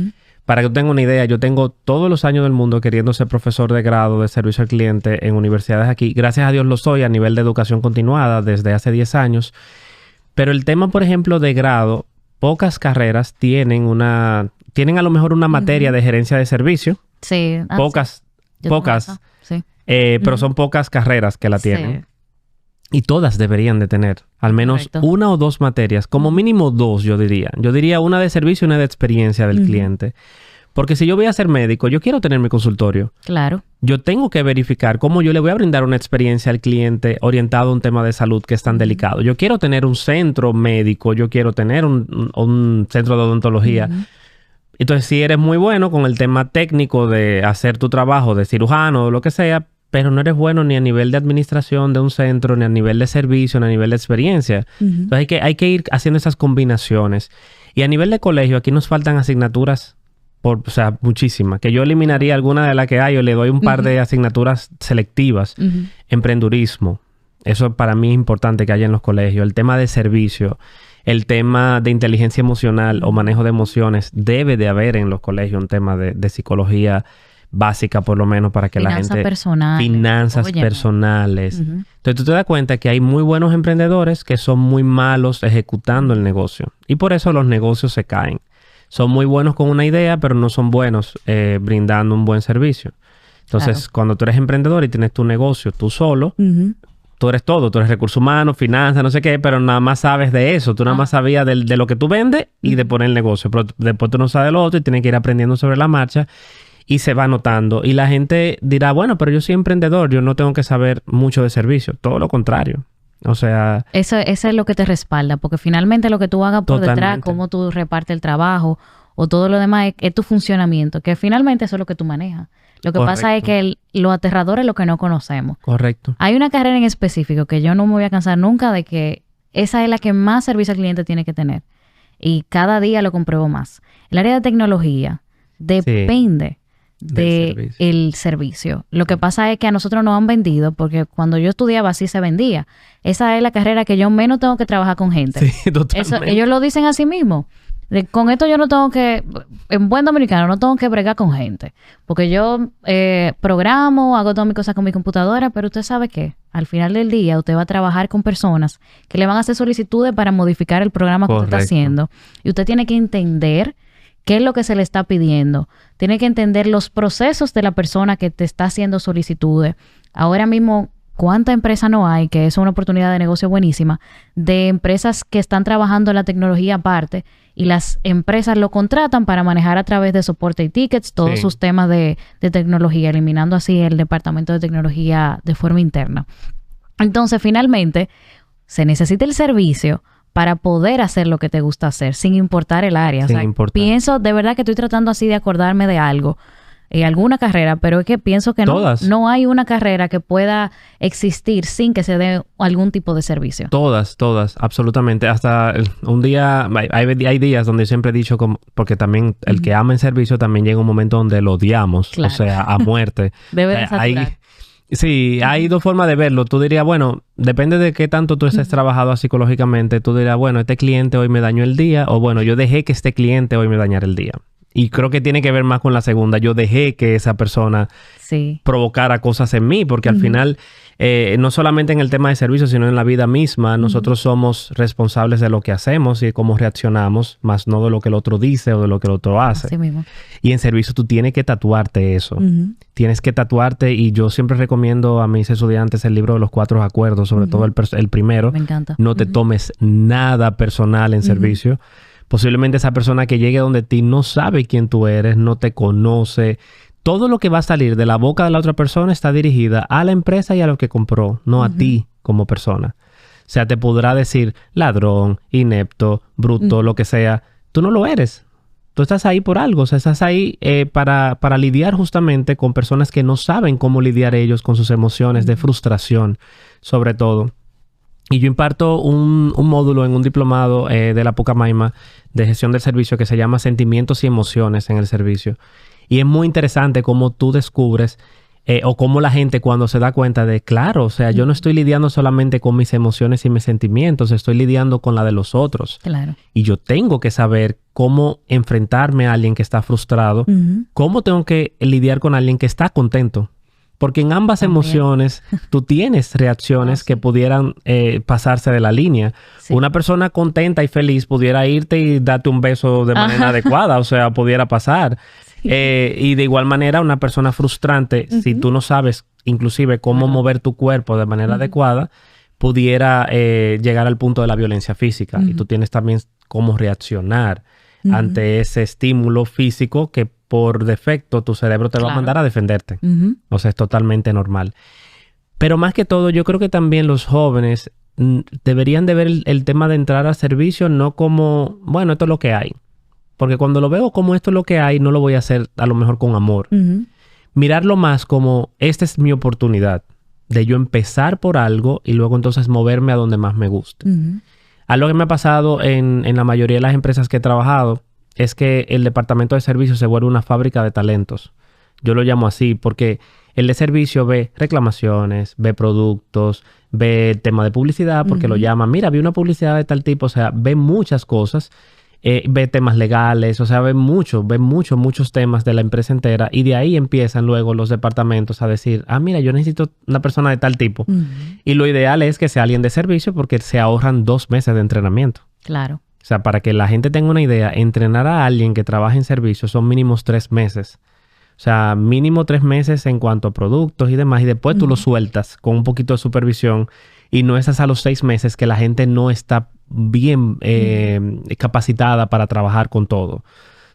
Speaker 2: Para que tú tengas una idea, yo tengo todos los años del mundo queriendo ser profesor de grado de servicio al cliente en universidades aquí. Gracias a Dios lo soy a nivel de educación continuada desde hace 10 años. Pero el tema, por ejemplo, de grado, pocas carreras tienen a lo mejor una materia de gerencia de servicio.
Speaker 1: Sí.
Speaker 2: Pocas.
Speaker 1: Sí.
Speaker 2: Pero son pocas carreras que la tienen.
Speaker 1: Sí.
Speaker 2: Y todas deberían de tener al menos una o dos materias, como mínimo dos, yo diría. Yo diría una de servicio y una de experiencia del cliente. Porque si yo voy a ser médico, yo quiero tener mi consultorio.
Speaker 1: Claro.
Speaker 2: Yo tengo que verificar cómo yo le voy a brindar una experiencia al cliente orientado a un tema de salud que es tan delicado. Yo quiero tener un centro médico, yo quiero tener un centro de odontología. Entonces, si eres muy bueno con el tema técnico de hacer tu trabajo de cirujano o lo que sea, pero no eres bueno ni a nivel de administración de un centro, ni a nivel de servicio, ni a nivel de experiencia. Entonces hay que ir haciendo esas combinaciones. Y a nivel de colegio, aquí nos faltan asignaturas, muchísimas, que yo eliminaría alguna de las que hay o le doy un par de asignaturas selectivas. Emprendurismo, Eso para mí es importante que haya en los colegios. El tema de servicio, el tema de inteligencia emocional o manejo de emociones, debe de haber en los colegios un tema de psicología básica, por lo menos, para que la gente... Finanzas personales. Entonces, tú te das cuenta que hay muy buenos emprendedores que son muy malos ejecutando el negocio. Y por eso los negocios se caen. Son muy buenos con una idea, pero no son buenos brindando un buen servicio. Entonces, cuando tú eres emprendedor y tienes tu negocio tú solo, tú eres todo. Tú eres recursos humanos, finanzas, no sé qué, pero nada más sabes de eso. Tú nada más sabías de lo que tú vendes y de poner el negocio. Pero después tú no sabes de lo otro y tienes que ir aprendiendo sobre la marcha. Y se va notando. Y la gente dirá, bueno, pero yo soy emprendedor, yo no tengo que saber mucho de servicio. Todo lo contrario. O sea... Eso es lo que te respalda, porque finalmente lo que tú hagas por detrás, cómo tú repartes el trabajo o todo lo demás, es tu funcionamiento, que finalmente eso es lo que tú manejas. Lo que pasa es que lo aterrador es lo que no conocemos. Correcto. Hay una carrera en específico que yo no me voy a cansar nunca de que esa es la que más servicio al cliente tiene que tener. Y cada día lo compruebo más. El área de tecnología depende... del servicio. Lo que pasa es que a nosotros nos han vendido, porque cuando yo estudiaba así se vendía. Esa es la carrera que yo menos tengo que trabajar con gente. Sí, totalmente. Ellos lo dicen a sí mismos. Con esto yo no tengo que, en buen dominicano, no tengo que bregar con gente. Porque yo programo, hago todas mis cosas con mi computadora, pero usted sabe que al final del día usted va a trabajar con personas que le van a hacer solicitudes para modificar el programa que usted está haciendo. Y usted tiene que entender qué es lo que se le está pidiendo. Tiene que entender los procesos de la persona que te está haciendo solicitudes. Ahora mismo, ¿cuánta empresa no hay? Que es una oportunidad de negocio buenísima. De empresas que están trabajando la tecnología aparte y las empresas lo contratan para manejar a través de soporte y tickets todos sus temas de tecnología, eliminando así el departamento de tecnología de forma interna. Entonces, finalmente, se necesita el servicio para poder hacer lo que te gusta hacer, sin importar el área. Pienso, de verdad que estoy tratando así de acordarme de algo, alguna carrera, pero es que pienso que no hay una carrera que pueda existir sin que se dé algún tipo de servicio. Todas, absolutamente. Hasta un día, hay días donde siempre he dicho, porque también el que ama el servicio también llega un momento donde lo odiamos, o sea, a muerte. Debe de saturar. Sí, hay dos formas de verlo. Tú dirías, bueno, depende de qué tanto tú estés trabajado psicológicamente. Tú dirías, bueno, este cliente hoy me dañó el día. O bueno, yo dejé que este cliente hoy me dañara el día. Y creo que tiene que ver más con la segunda. Yo dejé que esa persona provocara cosas en mí. Porque al final, no solamente en el tema de servicios, sino en la vida misma, nosotros somos responsables de lo que hacemos y de cómo reaccionamos, más no de lo que el otro dice o de lo que el otro hace. Así mismo. Y en servicio tú tienes que tatuarte eso. Tienes que tatuarte, y yo siempre recomiendo a mis estudiantes el libro de los 4 acuerdos, sobre todo el primero. Me encanta. No te tomes nada personal en servicio. Posiblemente esa persona que llegue donde ti no sabe quién tú eres, no te conoce. Todo lo que va a salir de la boca de la otra persona está dirigida a la empresa y a lo que compró, no a ti como persona. O sea, te podrá decir ladrón, inepto, bruto, lo que sea. Tú no lo eres. Tú estás ahí por algo. O sea, estás ahí para lidiar justamente con personas que no saben cómo lidiar ellos con sus emociones de frustración, sobre todo. Y yo imparto un módulo en un diplomado de la Pucamaima de gestión del servicio que se llama Sentimientos y Emociones en el Servicio. Y es muy interesante cómo tú descubres o cómo la gente cuando se da cuenta de, claro, o sea, yo no estoy lidiando solamente con mis emociones y mis sentimientos, estoy lidiando con la de los otros. Claro. Y yo tengo que saber cómo enfrentarme a alguien que está frustrado, cómo tengo que lidiar con alguien que está contento. Porque en ambas emociones tú tienes reacciones que pudieran pasarse de la línea. Sí. Una persona contenta y feliz pudiera irte y darte un beso de manera adecuada, o sea, pudiera pasar. Sí. Y de igual manera, una persona frustrante, si tú no sabes inclusive cómo mover tu cuerpo de manera adecuada, pudiera llegar al punto de la violencia física. Y tú tienes también cómo reaccionar ante ese estímulo físico que por defecto tu cerebro te va a mandar a defenderte. O sea, es totalmente normal. Pero más que todo, yo creo que también los jóvenes deberían de ver el tema de entrar al servicio no como, bueno, esto es lo que hay. Porque cuando lo veo como esto es lo que hay, no lo voy a hacer a lo mejor con amor. Mirarlo más como, esta es mi oportunidad de yo empezar por algo y luego entonces moverme a donde más me guste. Algo que me ha pasado en la mayoría de las empresas que he trabajado es que el departamento de servicios se vuelve una fábrica de talentos. Yo lo llamo así porque El de servicio ve reclamaciones, ve productos, ve el tema de publicidad porque lo llaman. Mira, vi una publicidad de tal tipo. O sea, ve muchas cosas. Ve temas legales. O sea, ve muchos temas de la empresa entera. Y de ahí empiezan luego los departamentos a decir, mira, yo necesito una persona de tal tipo. Y lo ideal es que sea alguien de servicio porque se ahorran 2 meses de entrenamiento.
Speaker 1: Claro.
Speaker 2: O sea, para que la gente tenga una idea, entrenar a alguien que trabaje en servicio son mínimos 3 meses. O sea, mínimo 3 meses en cuanto a productos y demás. Y después tú lo sueltas con un poquito de supervisión. Y no es hasta los 6 meses que la gente no está bien capacitada para trabajar con todo. O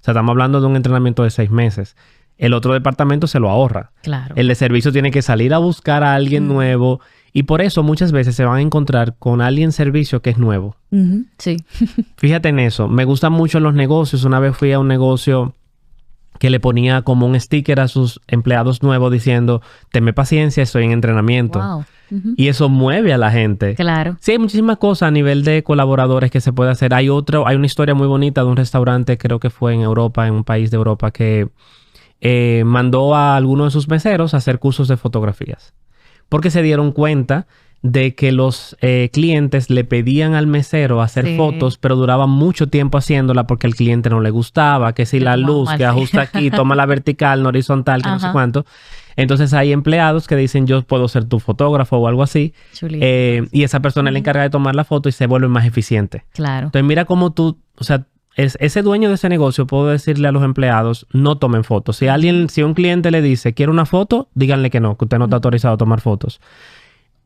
Speaker 2: sea, estamos hablando de un entrenamiento de 6 meses. El otro departamento se lo ahorra.
Speaker 1: Claro.
Speaker 2: El de servicio tiene que salir a buscar a alguien nuevo. Y por eso muchas veces se van a encontrar con alguien en servicio que es nuevo.
Speaker 1: Sí.
Speaker 2: Fíjate en eso. Me gustan mucho los negocios. Una vez fui a un negocio que le ponía como un sticker a sus empleados nuevos diciendo, tenme paciencia, estoy en entrenamiento.
Speaker 1: Wow.
Speaker 2: Y eso mueve a la gente.
Speaker 1: Claro.
Speaker 2: Sí, hay muchísimas cosas a nivel de colaboradores que se puede hacer. Hay una historia muy bonita de un restaurante, creo que fue en Europa, en un país de Europa, que mandó a algunos de sus meseros a hacer cursos de fotografías. Porque se dieron cuenta de que los clientes le pedían al mesero hacer fotos, pero duraban mucho tiempo haciéndola porque al cliente no le gustaba, que si la luz, que ajusta aquí, toma la vertical, no horizontal, que no sé cuánto. Entonces hay empleados que dicen, yo puedo ser tu fotógrafo o algo así. Y esa persona le encarga de tomar la foto y se vuelve más eficiente.
Speaker 1: Claro.
Speaker 2: Entonces mira cómo tú, o sea, ese dueño de ese negocio puedo decirle a los empleados, no tomen fotos. Si un cliente le dice, quiero una foto, díganle que no, que usted no está autorizado a tomar fotos.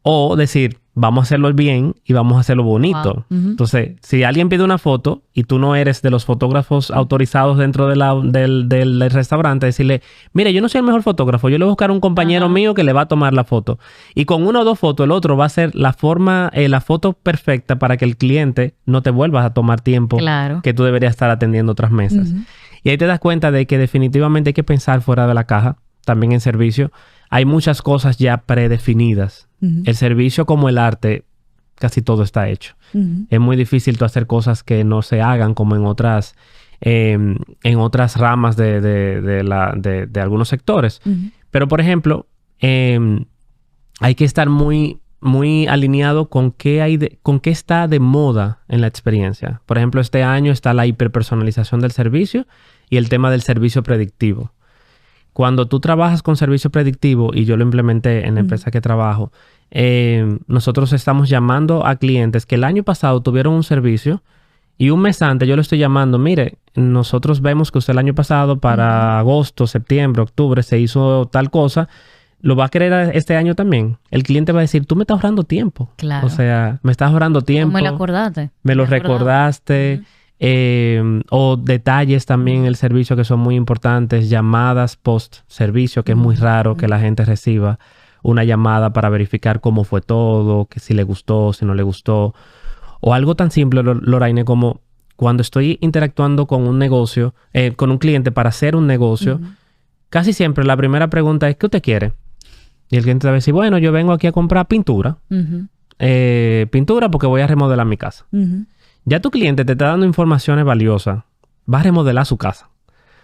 Speaker 2: O decir, vamos a hacerlo bien y vamos a hacerlo bonito. Entonces, si alguien pide una foto y tú no eres de los fotógrafos autorizados dentro del restaurante, decirle, mire, yo no soy el mejor fotógrafo, yo le voy a buscar un compañero mío que le va a tomar la foto. Y con 1 o 2 fotos, el otro va a hacer la foto perfecta para que el cliente no te vuelva a tomar tiempo que tú deberías estar atendiendo otras mesas. Y ahí te das cuenta de que definitivamente hay que pensar fuera de la caja, también en servicio. Hay muchas cosas ya predefinidas. El servicio como el arte, casi todo está hecho. Es muy difícil tú hacer cosas que no se hagan como en otras ramas de algunos sectores. Pero, por ejemplo, hay que estar muy, muy alineado con qué está de moda en la experiencia. Por ejemplo, este año está la hiperpersonalización del servicio y el tema del servicio predictivo. Cuando tú trabajas con servicio predictivo, y yo lo implementé en la empresa que trabajo, nosotros estamos llamando a clientes que el año pasado tuvieron un servicio y un mes antes yo le estoy llamando, mire, nosotros vemos que usted el año pasado para agosto, septiembre, octubre se hizo tal cosa, ¿lo va a querer este año también? El cliente va a decir, tú me estás ahorrando tiempo.
Speaker 1: Claro.
Speaker 2: O sea, me estás ahorrando tiempo.
Speaker 1: ¿Cómo me lo acordaste?
Speaker 2: Me lo recordaste. O detalles también en el servicio que son muy importantes, llamadas post-servicio, que es muy raro que la gente reciba una llamada para verificar cómo fue todo, que si le gustó, si no le gustó. O algo tan simple, Loraine, como cuando estoy interactuando con un negocio, con un cliente para hacer un negocio, casi siempre la primera pregunta es, ¿qué usted quiere? Y el cliente va a decir, bueno, yo vengo aquí a comprar pintura. Pintura porque voy a remodelar mi casa. Ya tu cliente te está dando informaciones valiosas. Va a remodelar su casa.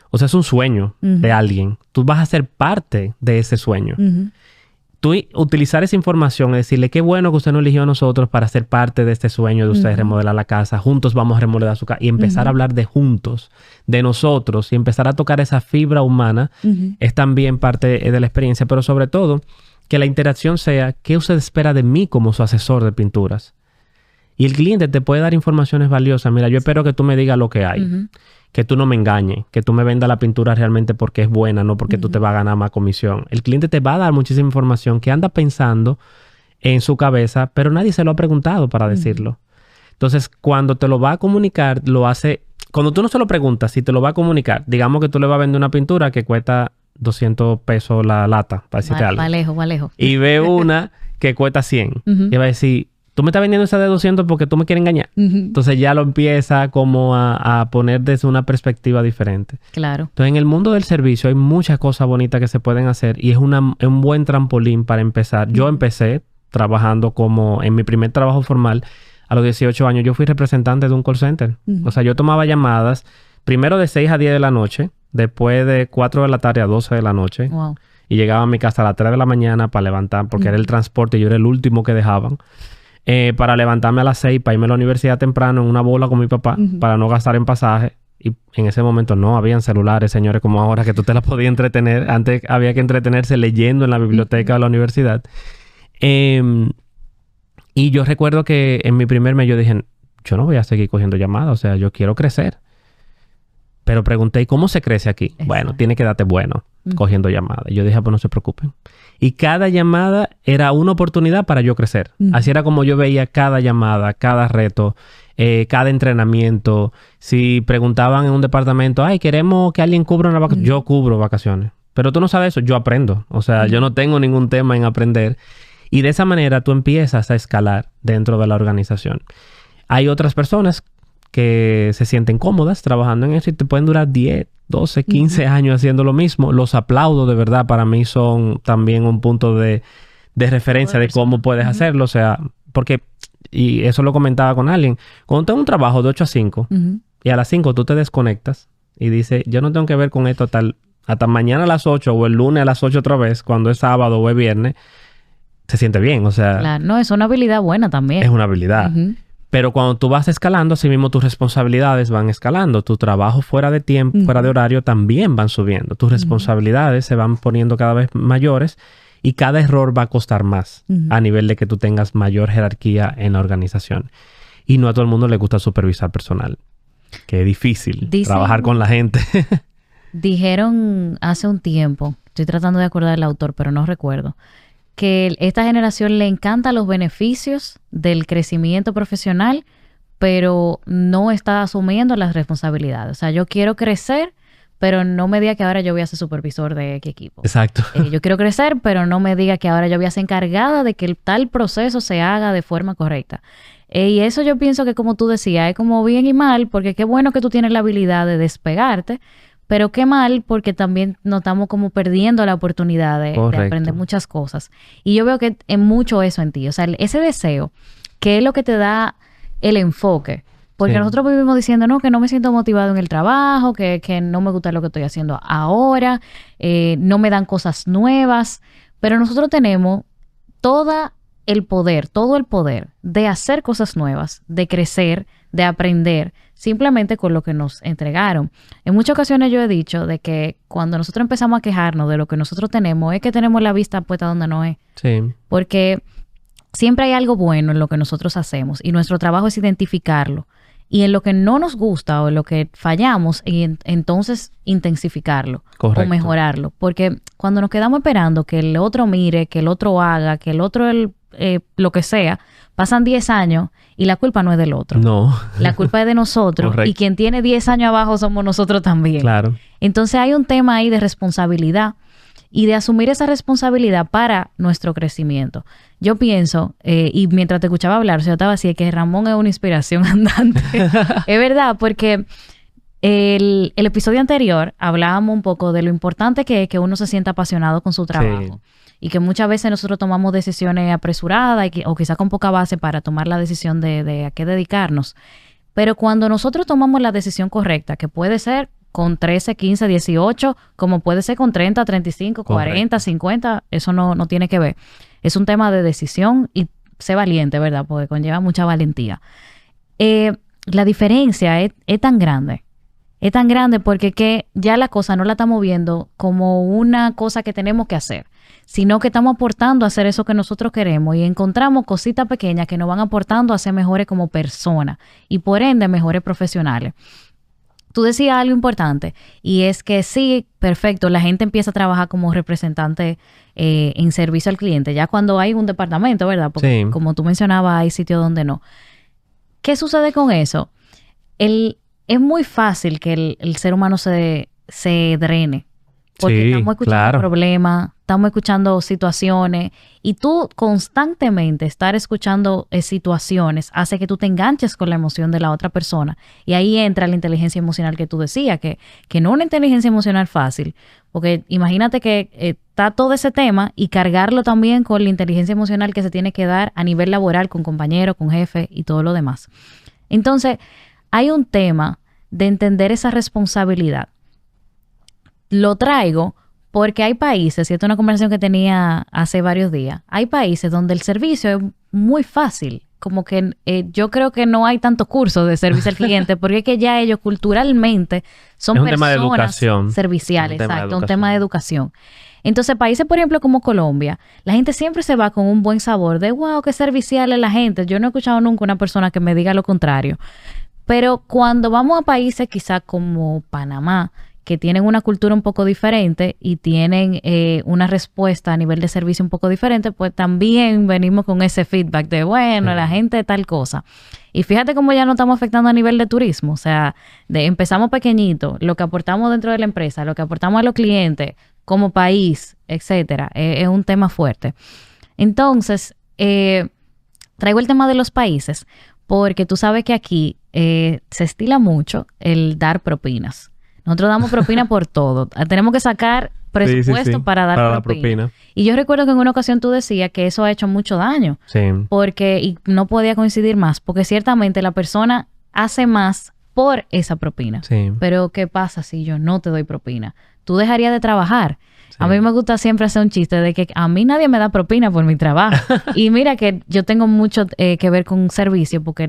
Speaker 2: O sea, es un sueño de alguien. Tú vas a ser parte de ese sueño. Tú utilizar esa información y decirle, qué bueno que usted nos eligió a nosotros para ser parte de este sueño de ustedes remodelar la casa. Juntos vamos a remodelar su casa. Y empezar a hablar de juntos, de nosotros, y empezar a tocar esa fibra humana es también parte de la experiencia. Pero sobre todo, que la interacción sea, ¿qué usted espera de mí como su asesor de pinturas? Y el cliente te puede dar informaciones valiosas. Mira, yo espero que tú me digas lo que hay. Que tú no me engañes. Que tú me vendas la pintura realmente porque es buena, no porque tú te vas a ganar más comisión. El cliente te va a dar muchísima información que anda pensando en su cabeza, pero nadie se lo ha preguntado para decirlo. Entonces, cuando te lo va a comunicar, lo hace... Cuando tú no se lo preguntas, si te lo va a comunicar, digamos que tú le vas a vender una pintura que cuesta 200 pesos la lata, para decirte algo.
Speaker 1: Va lejos.
Speaker 2: Y ve una que cuesta 100. Y va a decir... Tú me estás vendiendo esa de 200 porque tú me quieres engañar. Entonces ya lo empieza como a poner desde una perspectiva diferente.
Speaker 1: Claro.
Speaker 2: Entonces en el mundo del servicio hay muchas cosas bonitas que se pueden hacer y es un buen trampolín para empezar. Yo empecé trabajando en mi primer trabajo formal a los 18 años. Yo fui representante de un call center. O sea, yo tomaba llamadas primero de 6 a 10 de la noche, después de 4 de la tarde a 12 de la noche.
Speaker 1: Wow.
Speaker 2: y llegaba a mi casa a las 3 de la mañana para levantar, porque era el transporte y yo era el último que dejaban, para levantarme a las 6 para irme a la universidad temprano en una bola con mi papá para no gastar en pasaje. Y en ese momento no habían celulares, señores, como ahora, que tú te las podías entretener. Antes había que entretenerse leyendo en la biblioteca de la universidad. Y yo recuerdo que en mi primer mes yo dije, yo no voy a seguir cogiendo llamadas, o sea, yo quiero crecer. Pero pregunté, ¿y cómo se crece aquí? Exacto. Bueno, tiene que darte bueno cogiendo llamadas. Y yo dije, pues no se preocupen. Y cada llamada era una oportunidad para yo crecer. Así era como yo veía cada llamada, cada reto, cada entrenamiento. Si preguntaban en un departamento, ay, queremos que alguien cubra una vacación. Yo cubro vacaciones. Pero tú no sabes eso, yo aprendo. O sea, yo no tengo ningún tema en aprender. Y de esa manera tú empiezas a escalar dentro de la organización. Hay otras personas que se sienten cómodas trabajando en eso y te pueden durar 10, 12, 15 años haciendo lo mismo. Los aplaudo, de verdad. Para mí son también un punto de referencia de cómo puedes hacerlo. O sea, porque, y eso lo comentaba con alguien, cuando tengo un trabajo de 8 a 5 y a las 5 tú te desconectas y dices, yo no tengo que ver con esto hasta mañana a las 8 o el lunes a las 8 otra vez, cuando es sábado o es viernes, se siente bien. O sea,
Speaker 1: claro, no, es una habilidad buena también.
Speaker 2: Es una habilidad. Pero cuando tú vas escalando, así mismo tus responsabilidades van escalando. Tu trabajo fuera de tiempo, fuera de horario, también van subiendo. Tus responsabilidades se van poniendo cada vez mayores y cada error va a costar más a nivel de que tú tengas mayor jerarquía en la organización. Y no a todo el mundo le gusta supervisar personal. Que es difícil trabajar con la gente.
Speaker 1: Dijeron hace un tiempo, estoy tratando de acordar el autor, pero no recuerdo, que esta generación le encanta los beneficios del crecimiento profesional, pero no está asumiendo las responsabilidades. O sea, yo quiero crecer, pero no me diga que ahora yo voy a ser supervisor de X equipo.
Speaker 2: Exacto.
Speaker 1: Yo quiero crecer, pero no me diga que ahora yo voy a ser encargada de que el tal proceso se haga de forma correcta. Y eso yo pienso que, como tú decías, es como bien y mal, porque qué bueno que tú tienes la habilidad de despegarte, pero qué mal, porque también nos estamos como perdiendo la oportunidad de aprender muchas cosas. Y yo veo que es mucho eso en ti. O sea, ese deseo, que es lo que te da el enfoque. Porque nosotros vivimos diciendo, no, que no me siento motivado en el trabajo, que no me gusta lo que estoy haciendo ahora, no me dan cosas nuevas. Pero nosotros tenemos todo el poder de hacer cosas nuevas, de crecer, de aprender, simplemente con lo que nos entregaron. En muchas ocasiones yo he dicho de que cuando nosotros empezamos a quejarnos de lo que nosotros tenemos, es que tenemos la vista puesta donde no es.
Speaker 2: Sí.
Speaker 1: Porque siempre hay algo bueno en lo que nosotros hacemos y nuestro trabajo es identificarlo. Y en lo que no nos gusta o en lo que fallamos, entonces intensificarlo. Correcto. O mejorarlo. Porque cuando nos quedamos esperando que el otro mire, que el otro haga, que el otro lo que sea, pasan 10 años y la culpa no es del otro.
Speaker 2: No.
Speaker 1: La culpa es de nosotros. Correcto. Y quien tiene 10 años abajo somos nosotros también.
Speaker 2: Claro.
Speaker 1: Entonces hay un tema ahí de responsabilidad y de asumir esa responsabilidad para nuestro crecimiento. Yo pienso, y mientras te escuchaba hablar, yo estaba así, que Ramón es una inspiración andante. Es verdad, porque el episodio anterior hablábamos un poco de lo importante que es que uno se sienta apasionado con su trabajo. Sí. Y que muchas veces nosotros tomamos decisiones apresuradas o quizás con poca base para tomar la decisión de a qué dedicarnos. Pero cuando nosotros tomamos la decisión correcta, que puede ser con 13, 15, 18, como puede ser con 30, 35, 40, correcto, 50, eso no tiene que ver. Es un tema de decisión y sé valiente, ¿verdad? Porque conlleva mucha valentía. La diferencia es tan grande. Es tan grande porque que ya la cosa no la estamos viendo como una cosa que tenemos que hacer, sino que estamos aportando a hacer eso que nosotros queremos y encontramos cositas pequeñas que nos van aportando a ser mejores como personas y por ende mejores profesionales. Tú decías algo importante y es que sí, perfecto, la gente empieza a trabajar como representante en servicio al cliente, ya cuando hay un departamento, ¿verdad? Porque sí, como tú mencionabas, hay sitios donde no. ¿Qué sucede con eso? Es muy fácil que el ser humano se drene. Porque estamos escuchando problemas, estamos escuchando situaciones y tú constantemente estar escuchando situaciones hace que tú te enganches con la emoción de la otra persona. Y ahí entra la inteligencia emocional que tú decías, que no es una inteligencia emocional fácil. Porque imagínate que está todo ese tema y cargarlo también con la inteligencia emocional que se tiene que dar a nivel laboral con compañeros, con jefe y todo lo demás. Entonces, hay un tema de entender esa responsabilidad. Lo traigo Porque hay países, y esta es una conversación que tenía hace varios días, hay países donde el servicio es muy fácil. Como que yo creo que no hay tantos cursos de servicio al cliente porque es que ya ellos culturalmente son
Speaker 2: es un
Speaker 1: personas
Speaker 2: tema de educación.
Speaker 1: serviciales, exacto, un tema de educación. Entonces, países, por ejemplo, como Colombia, la gente siempre se va con un buen sabor de, wow, qué servicial es la gente. Yo no he escuchado nunca una persona que me diga lo contrario. Pero cuando vamos a países quizás como Panamá, que tienen una cultura un poco diferente y tienen una respuesta a nivel de servicio un poco diferente, pues también venimos con ese feedback de, bueno, la gente tal cosa. Y fíjate cómo ya no estamos afectando a nivel de turismo. O sea, empezamos pequeñito, lo que aportamos dentro de la empresa, lo que aportamos a los clientes, como país, etcétera, es un tema fuerte. Entonces, traigo el tema de los países, porque tú sabes que aquí se estila mucho el dar propinas. Nosotros damos propina por todo. Tenemos que sacar presupuesto para dar propina. Y yo recuerdo que en una ocasión tú decías que eso ha hecho mucho daño.
Speaker 2: Sí.
Speaker 1: Y no podía coincidir más, porque ciertamente la persona hace más por esa propina.
Speaker 2: Sí.
Speaker 1: Pero ¿qué pasa si yo no te doy propina? Tú dejarías de trabajar. Sí. A mí me gusta siempre hacer un chiste de que a mí nadie me da propina por mi trabajo. Y mira que yo tengo mucho que ver con servicio porque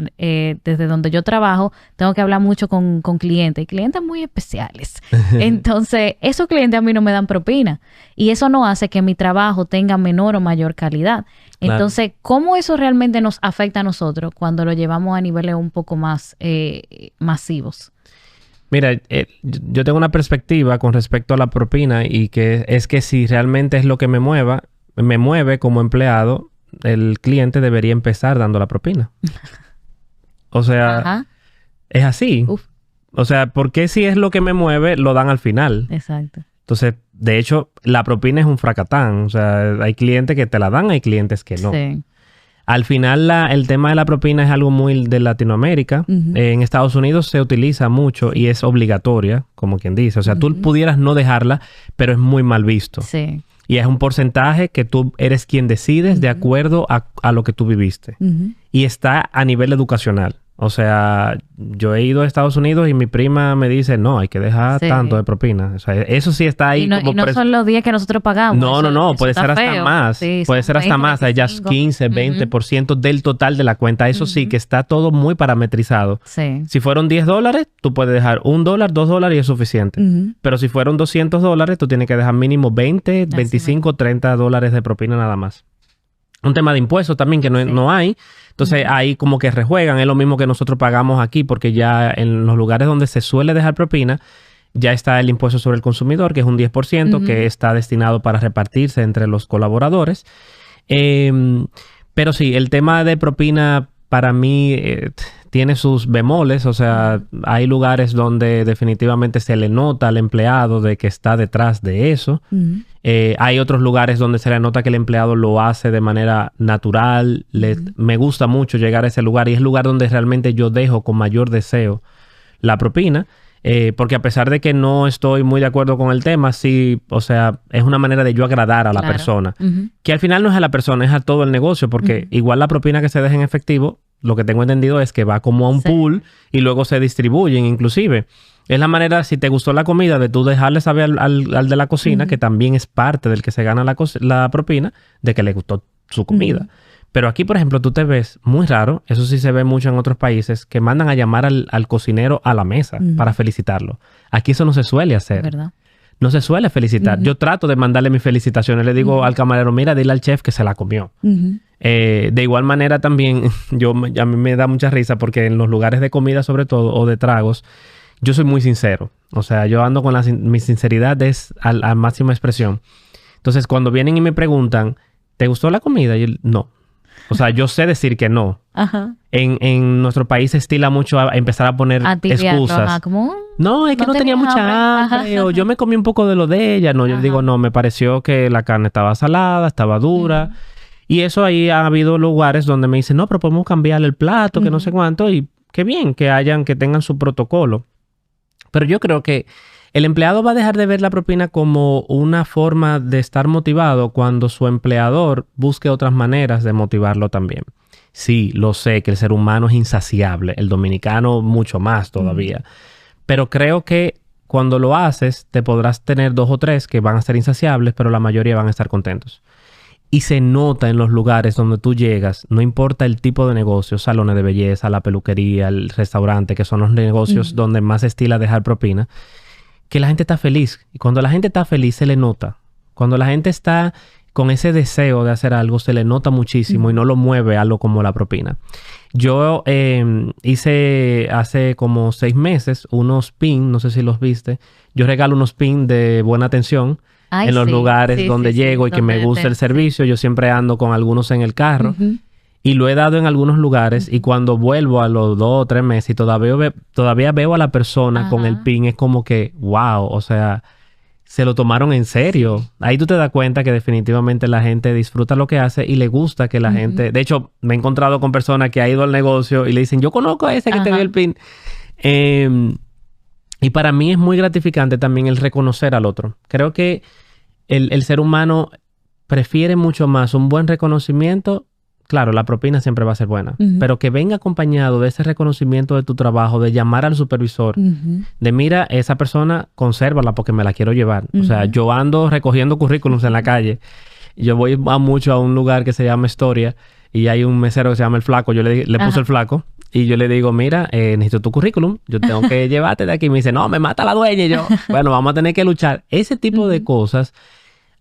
Speaker 1: desde donde yo trabajo tengo que hablar mucho con clientes y clientes muy especiales. Entonces, esos clientes a mí no me dan propina y eso no hace que mi trabajo tenga menor o mayor calidad. Entonces, claro, ¿cómo eso realmente nos afecta a nosotros cuando lo llevamos a niveles un poco más masivos?
Speaker 2: Mira, yo tengo una perspectiva con respecto a la propina y que es que si realmente es lo que me mueve como empleado, el cliente debería empezar dando la propina. O sea, ajá, es así. Uf. O sea, ¿por qué si es lo que me mueve, lo dan al final?
Speaker 1: Exacto.
Speaker 2: Entonces, de hecho, la propina es un fracatán. O sea, hay clientes que te la dan, hay clientes que no.
Speaker 1: Sí.
Speaker 2: Al final, el tema de la propina es algo muy de Latinoamérica. En Estados Unidos se utiliza mucho y es obligatoria, como quien dice. O sea, tú pudieras no dejarla, pero es muy mal visto.
Speaker 1: Sí.
Speaker 2: Y es un porcentaje que tú eres quien decides de acuerdo a lo que tú viviste. Y está a nivel educacional. O sea, yo he ido a Estados Unidos y mi prima me dice, no, hay que dejar tanto de propina. O sea, eso sí está ahí.
Speaker 1: Y no, no son los días que nosotros pagamos.
Speaker 2: No. Puede ser hasta más. Sí, puede ser hasta más. Hay ya 15, 20% del total de la cuenta. Eso sí, que está todo muy parametrizado.
Speaker 1: Sí.
Speaker 2: Si fueron $10, tú puedes dejar $1, $2 y es suficiente. Pero si fueron $200, tú tienes que dejar mínimo 20, 25, $30 de propina nada más. Un tema de impuestos también que no hay. Entonces, ahí como que rejuegan. Es lo mismo que nosotros pagamos aquí porque ya en los lugares donde se suele dejar propina, ya está el impuesto sobre el consumidor, que es un 10%, que está destinado para repartirse entre los colaboradores. Pero sí, el tema de propina para mí tiene sus bemoles. O sea, hay lugares donde definitivamente se le nota al empleado de que está detrás de eso. Hay otros lugares donde se le nota que el empleado lo hace de manera natural. Me gusta mucho llegar a ese lugar y es el lugar donde realmente yo dejo con mayor deseo la propina. Porque a pesar de que no estoy muy de acuerdo con el tema, sí, o sea, es una manera de yo agradar a la persona. Que al final no es a la persona, es a todo el negocio. Porque igual la propina que se deja en efectivo, lo que tengo entendido es que va como a un pool y luego se distribuyen inclusive. Es la manera, si te gustó la comida, de tú dejarle saber al de la cocina, que también es parte del que se gana la propina, de que le gustó su comida. Pero aquí, por ejemplo, tú te ves muy raro, eso sí se ve mucho en otros países, que mandan a llamar al cocinero a la mesa para felicitarlo. Aquí eso no se suele hacer.
Speaker 1: ¿Verdad?
Speaker 2: No se suele felicitar. Yo trato de mandarle mis felicitaciones. Le digo al camarero, mira, dile al chef que se la comió. De igual manera también, a mí me da mucha risa porque en los lugares de comida sobre todo, o de tragos, yo soy muy sincero. O sea, yo ando con mi sinceridad es a máxima expresión. Entonces, cuando vienen y me preguntan, ¿te gustó la comida? Yo, no. O sea, yo sé decir que no. Ajá. En nuestro país se estila mucho a empezar a poner excusas.
Speaker 1: ¿Cómo?
Speaker 2: No, es que no tenía mucha hambre. O yo me comí un poco de lo de ella. No, yo digo, no, me pareció que la carne estaba salada, estaba dura. Y eso ahí ha habido lugares donde me dicen, no, pero podemos cambiarle el plato, que no sé cuánto. Y qué bien que tengan su protocolo. Pero yo creo que el empleado va a dejar de ver la propina como una forma de estar motivado cuando su empleador busque otras maneras de motivarlo también. Sí, lo sé que el ser humano es insaciable, el dominicano mucho más todavía. Pero creo que cuando lo haces, te podrás tener 2 o 3 que van a ser insaciables, pero la mayoría van a estar contentos. Y se nota en los lugares donde tú llegas, no importa el tipo de negocio, salones de belleza, la peluquería, el restaurante, que son los negocios donde más se estila dejar propina, que la gente está feliz. Y cuando la gente está feliz, se le nota. Cuando la gente está con ese deseo de hacer algo, se le nota muchísimo y no lo mueve algo como la propina. Yo hice hace como 6 meses unos pins, no sé si los viste. Yo regalo unos pins de buena atención. En los lugares donde llego y que me gusta el servicio. Yo siempre ando con algunos en el carro. Y lo he dado en algunos lugares. Y cuando vuelvo a los 2 o 3 meses y todavía veo a la persona con el pin, es como que, wow, o sea, se lo tomaron en serio. Ahí tú te das cuenta que definitivamente la gente disfruta lo que hace y le gusta que la gente... De hecho, me he encontrado con personas que han ido al negocio y le dicen, yo conozco a ese que te dio el pin. Y para mí es muy gratificante también el reconocer al otro. Creo que el ser humano prefiere mucho más un buen reconocimiento. Claro, la propina siempre va a ser buena. Pero que venga acompañado de ese reconocimiento de tu trabajo, de llamar al supervisor, de mira, esa persona, consérvala porque me la quiero llevar. O sea, yo ando recogiendo currículums en la calle. Yo voy mucho a un lugar que se llama Historia y hay un mesero que se llama El Flaco. Yo le puse El Flaco. Y yo le digo, mira, necesito tu currículum. Yo tengo que llevarte de aquí. Y me dice, no, me mata la dueña. Y yo, bueno, vamos a tener que luchar. Ese tipo de cosas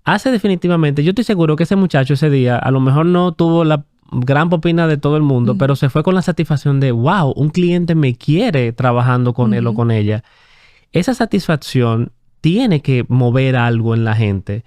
Speaker 2: hace definitivamente... Yo estoy seguro que ese muchacho ese día a lo mejor no tuvo la gran propina de todo el mundo, pero se fue con la satisfacción de, wow, un cliente me quiere trabajando con él o con ella. Esa satisfacción tiene que mover algo en la gente.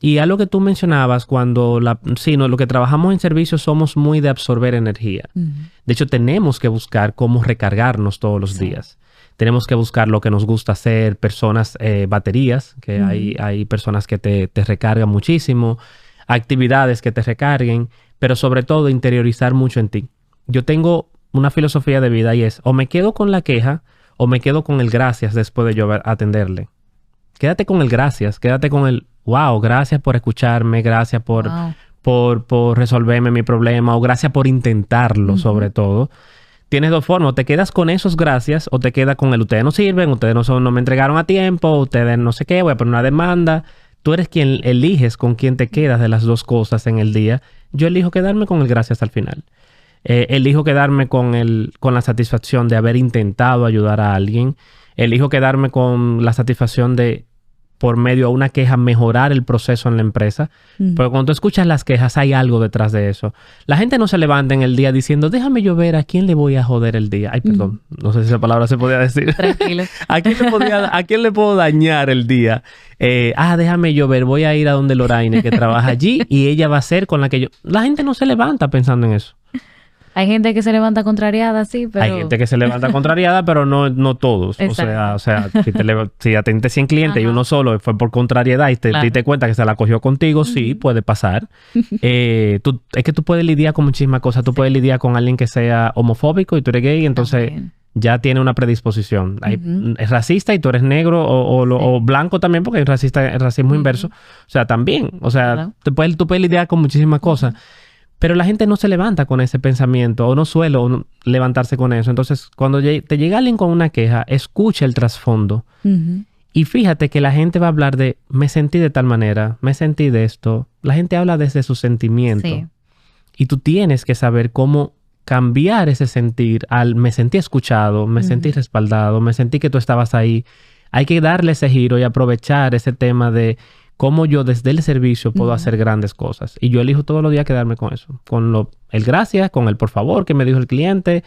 Speaker 2: Y algo que tú mencionabas, cuando lo que trabajamos en servicios somos muy de absorber energía. De hecho, tenemos que buscar cómo recargarnos todos los días. Tenemos que buscar lo que nos gusta hacer, personas, baterías, que hay personas que te recargan muchísimo, actividades que te recarguen, pero sobre todo interiorizar mucho en ti. Yo tengo una filosofía de vida y es, o me quedo con la queja, o me quedo con el gracias después de yo atenderle. Quédate con el gracias. Quédate con el, wow, gracias por escucharme. Gracias por resolverme mi problema. O gracias por intentarlo, sobre todo. Tienes 2 formas. O te quedas con esos gracias o te quedas con el, ustedes no sirven, ustedes no me entregaron a tiempo, ustedes no sé qué, voy a poner una demanda. Tú eres quien eliges con quién te quedas de las 2 cosas en el día. Yo elijo quedarme con el gracias al final. Elijo quedarme con la satisfacción de haber intentado ayudar a alguien. Elijo quedarme con la satisfacción de, por medio de una queja, mejorar el proceso en la empresa. Pero cuando tú escuchas las quejas, hay algo detrás de eso. La gente no se levanta en el día diciendo, déjame yo ver a quién le voy a joder el día. Ay, perdón. No sé si esa palabra se podía decir.
Speaker 1: Tranquilo.
Speaker 2: ¿A quién le puedo dañar el día? Déjame yo ver. Voy a ir a donde Loraine, que trabaja allí, y ella va a ser con la que yo... La gente no se levanta pensando en eso.
Speaker 1: Hay gente que se levanta contrariada, sí, pero...
Speaker 2: Hay gente que se levanta contrariada, pero no todos. Exacto. O sea, si atendiste 100 clientes y uno solo fue por contrariedad y te diste cuenta que se la cogió contigo, sí, puede pasar. Es que tú puedes lidiar con muchísimas cosas. Tú puedes lidiar con alguien que sea homofóbico y tú eres gay, entonces ya tiene una predisposición. Es racista y tú eres negro o blanco también, porque es racismo inverso. O sea, también. O sea, tú puedes lidiar con muchísimas cosas. Pero la gente no se levanta con ese pensamiento o no suele levantarse con eso. Entonces, cuando te llega alguien con una queja, escucha el trasfondo. Y fíjate que la gente va a hablar de, me sentí de tal manera, me sentí de esto. La gente habla desde su sentimiento. Sí. Y tú tienes que saber cómo cambiar ese sentir al me sentí escuchado, me sentí respaldado, me sentí que tú estabas ahí. Hay que darle ese giro y aprovechar ese tema de cómo yo desde el servicio puedo hacer grandes cosas. Y yo elijo todos los días quedarme con eso. Con el gracias, con el por favor que me dijo el cliente,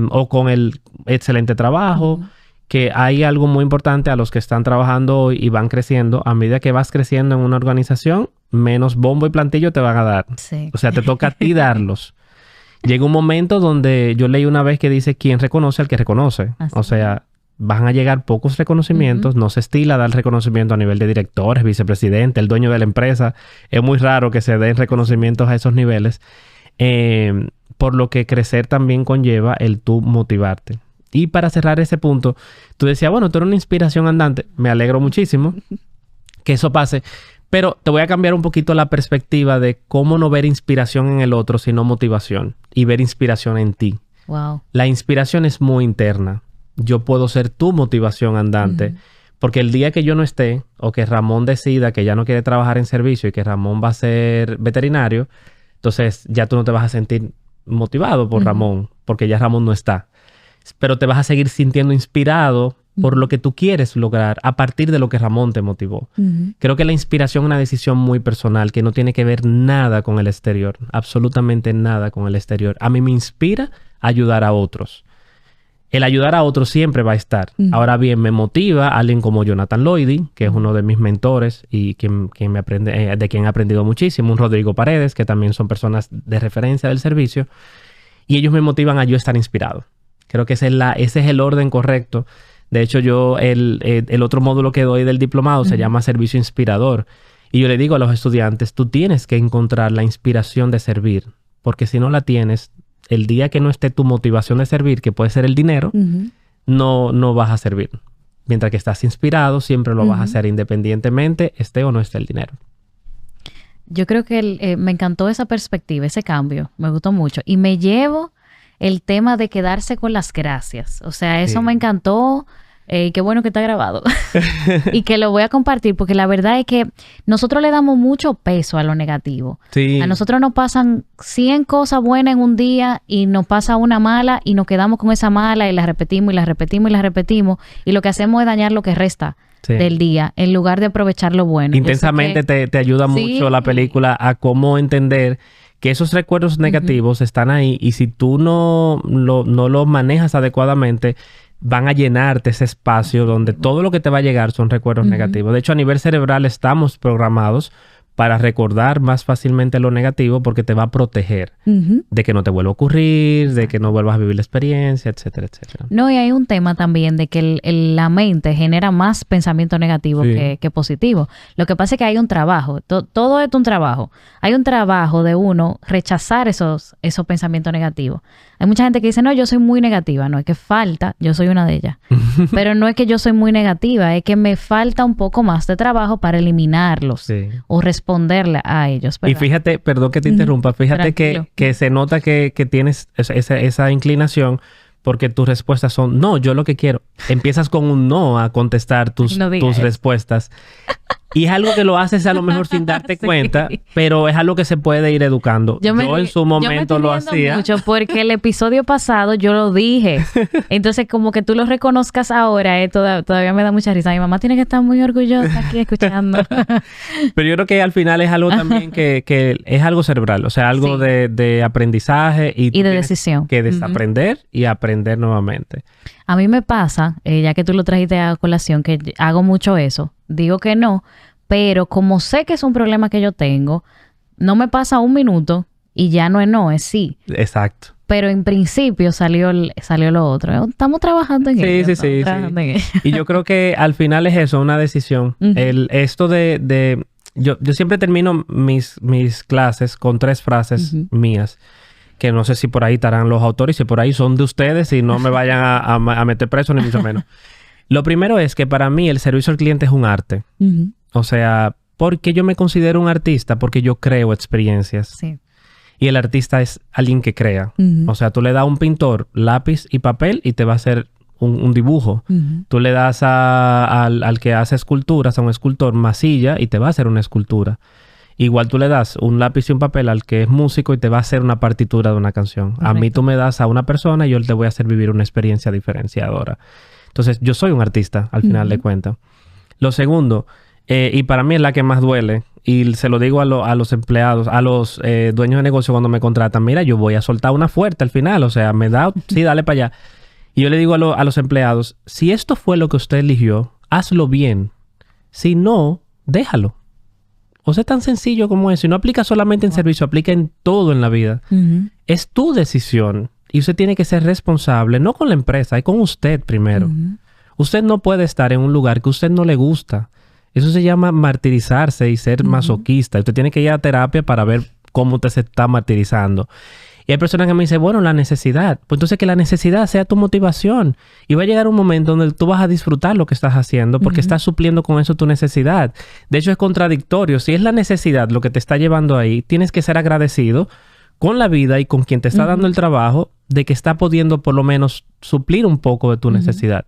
Speaker 2: o con el excelente trabajo. Que hay algo muy importante a los que están trabajando hoy y van creciendo. A medida que vas creciendo en una organización, menos bombo y plantillo te van a dar. Sí. O sea, te toca a ti darlos. Llega un momento donde yo leí una vez que dice, ¿quién reconoce al que reconoce? Así. O sea, van a llegar pocos reconocimientos. No se estila dar reconocimiento a nivel de directores, vicepresidente, el dueño de la empresa. Es muy raro que se den reconocimientos a esos niveles. Por lo que crecer también conlleva el tú motivarte. Y para cerrar ese punto, tú decías, bueno, tú eres una inspiración andante. Me alegro muchísimo que eso pase. Pero te voy a cambiar un poquito la perspectiva de cómo no ver inspiración en el otro, sino motivación. Y ver inspiración en ti.
Speaker 1: Wow.
Speaker 2: La inspiración es muy interna. yo puedo ser tu motivación andante. Porque el día que yo no esté, o que Ramón decida que ya no quiere trabajar en servicio y que Ramón va a ser veterinario, entonces ya tú no te vas a sentir motivado por Ramón, porque ya Ramón no está. Pero te vas a seguir sintiendo inspirado por lo que tú quieres lograr a partir de lo que Ramón te motivó. Creo que la inspiración es una decisión muy personal que no tiene que ver nada con el exterior, absolutamente nada con el exterior. A mí me inspira ayudar a otros. El ayudar a otros siempre va a estar. Ahora bien, me motiva alguien como Jonathan Lloydy, que es uno de mis mentores y de quien he aprendido muchísimo. Un Rodrigo Paredes, que también son personas de referencia del servicio. Y ellos me motivan a yo estar inspirado. Creo que ese es el orden correcto. De hecho, yo el otro módulo que doy del diplomado se llama Servicio Inspirador. Y yo le digo a los estudiantes, tú tienes que encontrar la inspiración de servir. Porque si no la tienes, el día que no esté tu motivación de servir, que puede ser el dinero, no vas a servir. Mientras que estás inspirado, siempre lo vas a hacer independientemente, esté o no esté el dinero.
Speaker 1: Yo creo que me encantó esa perspectiva, ese cambio. Me gustó mucho. Y me llevo el tema de quedarse con las gracias. O sea, eso me encantó. Qué bueno que está grabado. Y que lo voy a compartir porque la verdad es que nosotros le damos mucho peso a lo negativo.
Speaker 2: Sí.
Speaker 1: A nosotros nos pasan 100 cosas buenas en un día y nos pasa una mala y nos quedamos con esa mala y la repetimos y la repetimos y la repetimos. Y lo que hacemos es dañar lo que resta del día en lugar de aprovechar lo bueno.
Speaker 2: Intensamente te ayuda mucho la película a cómo entender que esos recuerdos negativos están ahí y si tú no los manejas adecuadamente, van a llenarte ese espacio donde todo lo que te va a llegar son recuerdos negativos. De hecho, a nivel cerebral estamos programados para recordar más fácilmente lo negativo porque te va a proteger de que no te vuelva a ocurrir, de que no vuelvas a vivir la experiencia, etcétera, etcétera.
Speaker 1: No, y hay un tema también de que la mente genera más pensamiento negativo que positivo. Lo que pasa es que hay un trabajo, todo es un trabajo. Hay un trabajo de uno rechazar esos pensamientos negativos. Hay mucha gente que dice, no, yo soy muy negativa. No, es que falta, yo soy una de ellas. Pero no es que yo soy muy negativa, es que me falta un poco más de trabajo para eliminarlos o responderle a ellos, ¿verdad?
Speaker 2: Y fíjate, perdón que te interrumpa, fíjate que se nota que tienes esa inclinación porque tus respuestas son, no, yo lo que quiero. Empiezas con un no a contestar tus respuestas. Y es algo que lo haces a lo mejor sin darte cuenta, pero es algo que se puede ir educando. Yo en su momento lo hacía.
Speaker 1: Mucho porque el episodio pasado yo lo dije. Entonces, como que tú lo reconozcas ahora, todavía me da mucha risa. Mi mamá tiene que estar muy orgullosa aquí escuchando.
Speaker 2: Pero yo creo que al final es algo también que es algo cerebral. O sea, algo de aprendizaje y
Speaker 1: de decisión.
Speaker 2: Que desaprender y aprender nuevamente.
Speaker 1: A mí me pasa, ya que tú lo trajiste a colación, que hago mucho eso. Digo que no, pero como sé que es un problema que yo tengo, no me pasa un minuto y ya no es no, es sí.
Speaker 2: Exacto.
Speaker 1: Pero en principio salió lo otro. Estamos trabajando en ello.
Speaker 2: Sí. Y yo creo que al final es eso, una decisión. Esto yo siempre termino mis clases con 3 frases mías. Que no sé si por ahí estarán los autores, si por ahí son de ustedes y no me vayan a meter preso ni mucho menos. Lo primero es que para mí el servicio al cliente es un arte. O sea, ¿por qué yo me considero un artista? Porque yo creo experiencias. Sí. Y el artista es alguien que crea. O sea, tú le das a un pintor lápiz y papel y te va a hacer un dibujo. Tú le das al que hace esculturas, a un escultor, masilla y te va a hacer una escultura. Igual tú le das un lápiz y un papel al que es músico y te va a hacer una partitura de una canción. Correcto. A mí tú me das a una persona y yo te voy a hacer vivir una experiencia diferenciadora. Entonces, yo soy un artista, al final de cuentas. Lo segundo, y para mí es la que más duele, y se lo digo a los empleados, a los dueños de negocio cuando me contratan, mira, yo voy a soltar una fuerte al final, o sea, me da, sí, dale para allá. Y yo le digo a los empleados, si esto fue lo que usted eligió, hazlo bien. Si no, déjalo. O sea, es tan sencillo como eso. Y no aplica solamente en servicio, aplica en todo en la vida. Es tu decisión. Y usted tiene que ser responsable, no con la empresa, es con usted primero. Usted no puede estar en un lugar que a usted no le gusta. Eso se llama martirizarse y ser masoquista. Usted tiene que ir a terapia para ver cómo usted se está martirizando. Y hay personas que me dicen, bueno, la necesidad. Pues entonces que la necesidad sea tu motivación. Y va a llegar un momento donde tú vas a disfrutar lo que estás haciendo porque estás supliendo con eso tu necesidad. De hecho, es contradictorio. Si es la necesidad lo que te está llevando ahí, tienes que ser agradecido con la vida y con quien te está dando el trabajo, de que está pudiendo por lo menos suplir un poco de tu necesidad.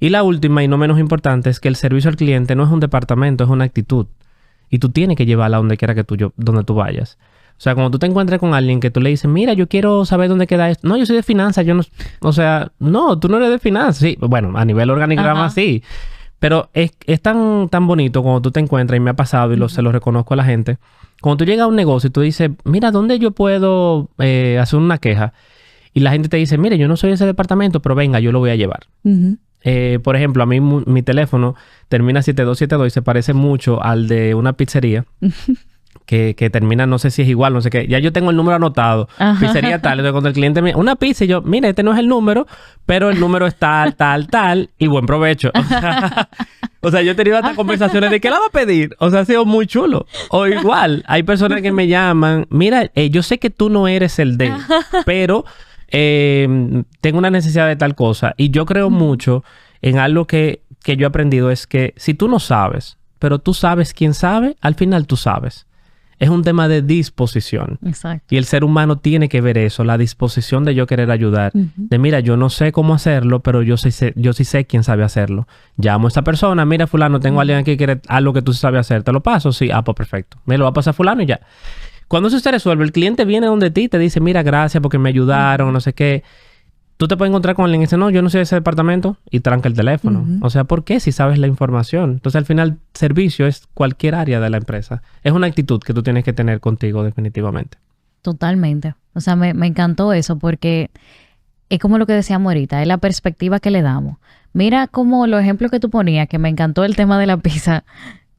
Speaker 2: Y la última y no menos importante es que el servicio al cliente no es un departamento, es una actitud. Y tú tienes que llevarla donde quiera que donde tú vayas. O sea, cuando tú te encuentres con alguien que tú le dices, mira, yo quiero saber dónde queda esto. No, yo soy de finanzas, yo no... O sea, no, tú no eres de finanzas. Sí, bueno, a nivel organigrama sí. Pero es tan bonito cuando tú te encuentras, y me ha pasado y se lo reconozco a la gente. Cuando tú llegas a un negocio y tú dices, mira, ¿dónde yo puedo hacer una queja? Y la gente te dice, mire, yo no soy de ese departamento, pero venga, yo lo voy a llevar. Por ejemplo, a mí mi teléfono termina 7272 y se parece mucho al de una pizzería. Que termina, no sé si es igual, no sé qué. Ya yo tengo el número anotado. Pizzería tal. Entonces, cuando el cliente me... Una pizza y yo, mira, este no es el número, pero el número es tal. Y buen provecho. O sea, yo he tenido hasta conversaciones de ¿qué la va a pedir? O sea, ha sido muy chulo. O igual, hay personas que me llaman. Mira, yo sé que tú no eres el de, pero tengo una necesidad de tal cosa. Y yo creo mucho en algo que yo he aprendido. Es que si tú no sabes, pero tú sabes quién sabe, al final tú sabes. Es un tema de disposición.
Speaker 1: Exacto.
Speaker 2: Y el ser humano tiene que ver eso, la disposición de yo querer ayudar. De mira, yo no sé cómo hacerlo, pero yo sí sé quién sabe hacerlo. Llamo a esta persona, mira fulano, tengo a alguien aquí que quiere algo que tú sabes hacer. ¿Te lo paso? Sí. Ah, pues perfecto. Me lo va a pasar fulano y ya. Cuando eso se resuelve, el cliente viene donde ti y te dice, mira, gracias porque me ayudaron, no sé qué. Tú te puedes encontrar con alguien y dice, no, yo no soy de ese departamento, y tranca el teléfono. O sea, ¿por qué? Si sabes la información. Entonces, al final, servicio es cualquier área de la empresa. Es una actitud que tú tienes que tener contigo, definitivamente.
Speaker 1: Totalmente. O sea, me encantó eso porque es como lo que decíamos ahorita, es la perspectiva que le damos. Mira como los ejemplos que tú ponías, que me encantó el tema de la pizza.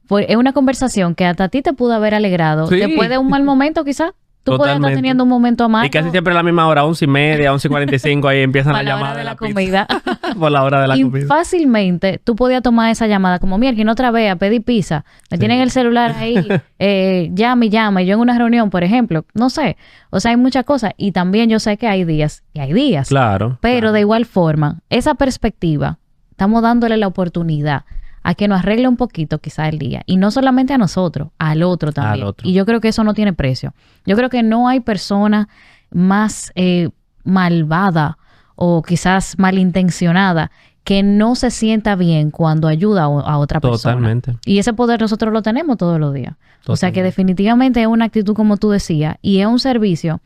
Speaker 1: Pues es una conversación que hasta a ti te pudo haber alegrado. Sí. Después de un mal momento, quizás. Tú puedes estar teniendo un momento amargo.
Speaker 2: Y casi siempre a la misma hora, 11:30, 11:45, ahí empiezan las llamadas de la comida. Por la hora de la comida.
Speaker 1: Y fácilmente tú podías tomar esa llamada como, mira, que no otra vez a pedir pizza. Me tienen el celular ahí, llama y llama. Y yo en una reunión, por ejemplo, no sé. O sea, hay muchas cosas. Y también yo sé que hay días y hay días.
Speaker 2: Claro.
Speaker 1: Pero de igual forma, esa perspectiva, estamos dándole la oportunidad a que nos arregle un poquito quizá el día. Y no solamente a nosotros, al otro también. Y yo creo que eso no tiene precio. Yo creo que no hay persona más malvada o quizás malintencionada que no se sienta bien cuando ayuda a otra persona.
Speaker 2: Totalmente.
Speaker 1: Y ese poder nosotros lo tenemos todos los días. Totalmente. O sea que definitivamente es una actitud como tú decías y es un servicio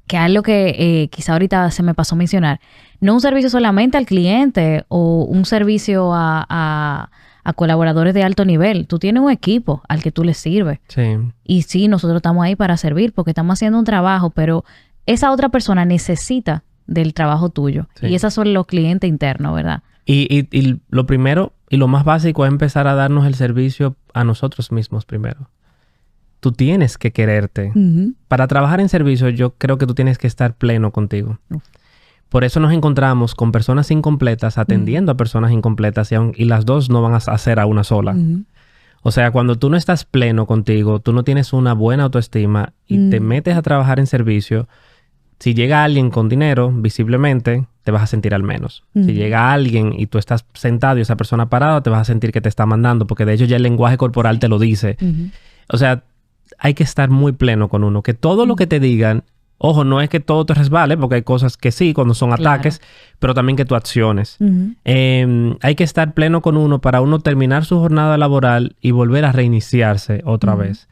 Speaker 1: que algo que quizá ahorita se me pasó a mencionar, no un servicio solamente al cliente o un servicio a colaboradores de alto nivel. Tú tienes un equipo al que tú le sirves.
Speaker 2: Sí.
Speaker 1: Y sí, nosotros estamos ahí para servir porque estamos haciendo un trabajo, pero esa otra persona necesita del trabajo tuyo. Sí. Y esos son los clientes internos, ¿verdad?
Speaker 2: Y lo primero y lo más básico es empezar a darnos el servicio a nosotros mismos primero. Tú tienes que quererte. Para trabajar en servicio, yo creo que tú tienes que estar pleno contigo. Por eso nos encontramos con personas incompletas atendiendo a personas incompletas y las dos no van a hacer a una sola. O sea, cuando tú no estás pleno contigo, tú no tienes una buena autoestima y te metes a trabajar en servicio, si llega alguien con dinero, visiblemente, te vas a sentir al menos. Si llega alguien y tú estás sentado y esa persona parada, te vas a sentir que te está mandando, porque de hecho ya el lenguaje corporal te lo dice. O sea, hay que estar muy pleno con uno. Que todo lo que te digan, ojo, no es que todo te resbale, porque hay cosas que sí, cuando son ataques, pero también que tú acciones. Hay que estar pleno con uno para uno terminar su jornada laboral y volver a reiniciarse otra vez.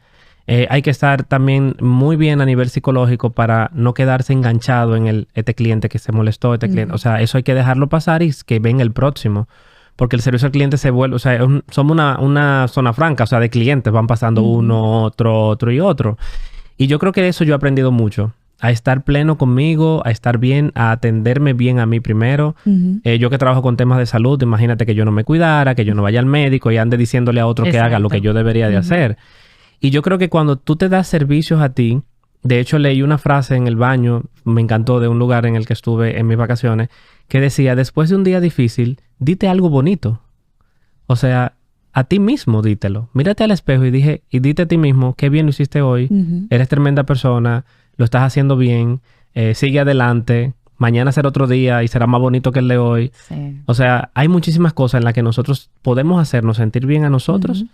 Speaker 2: Hay que estar también muy bien a nivel psicológico para no quedarse enganchado en este cliente que se molestó, cliente. O sea, eso hay que dejarlo pasar y que venga el próximo. Porque el servicio al cliente se vuelve, o sea, somos una zona franca, o sea, de clientes, van pasando uno, otro y otro. Y yo creo que de eso yo he aprendido mucho. A estar pleno conmigo, a estar bien, a atenderme bien a mí primero. Yo que trabajo con temas de salud, imagínate que yo no me cuidara, que yo no vaya al médico y ande diciéndole a otro que haga lo que yo debería de hacer. Y yo creo que cuando tú te das servicios a ti, de hecho leí una frase en el baño, me encantó, de un lugar en el que estuve en mis vacaciones, que decía, después de un día difícil, dite algo bonito. O sea, a ti mismo dítelo. Mírate al espejo y dite a ti mismo, qué bien lo hiciste hoy, eres tremenda persona, lo estás haciendo bien, sigue adelante, mañana será otro día y será más bonito que el de hoy. Sí. O sea, hay muchísimas cosas en las que nosotros podemos hacernos sentir bien a nosotros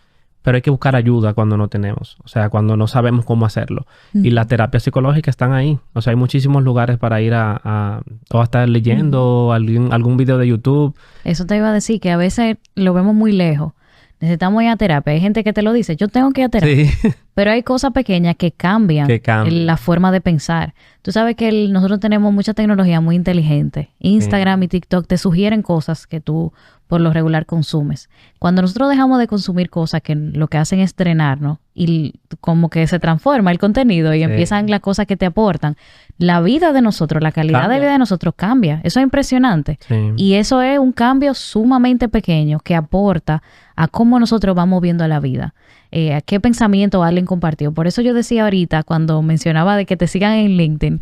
Speaker 2: pero hay que buscar ayuda cuando no tenemos. O sea, cuando no sabemos cómo hacerlo. Y las terapias psicológicas están ahí. O sea, hay muchísimos lugares para ir o a estar leyendo algún video de YouTube.
Speaker 1: Eso te iba a decir, que a veces lo vemos muy lejos. Necesitamos ir a terapia. Hay gente que te lo dice, yo tengo que ir a terapia. Sí. Pero hay cosas pequeñas que cambian la forma de pensar. Tú sabes que nosotros tenemos mucha tecnología muy inteligente. Instagram y TikTok te sugieren cosas que tú por lo regular consumes. Cuando nosotros dejamos de consumir cosas que lo que hacen es drenarnos y como que se transforma el contenido y empiezan las cosas que te aportan, la vida de nosotros, la calidad de vida de nosotros cambia. Eso es impresionante. Sí. Y eso es un cambio sumamente pequeño que aporta a cómo nosotros vamos viendo la vida. A qué pensamiento alguien compartió. Por eso yo decía ahorita, cuando mencionaba de que te sigan en LinkedIn,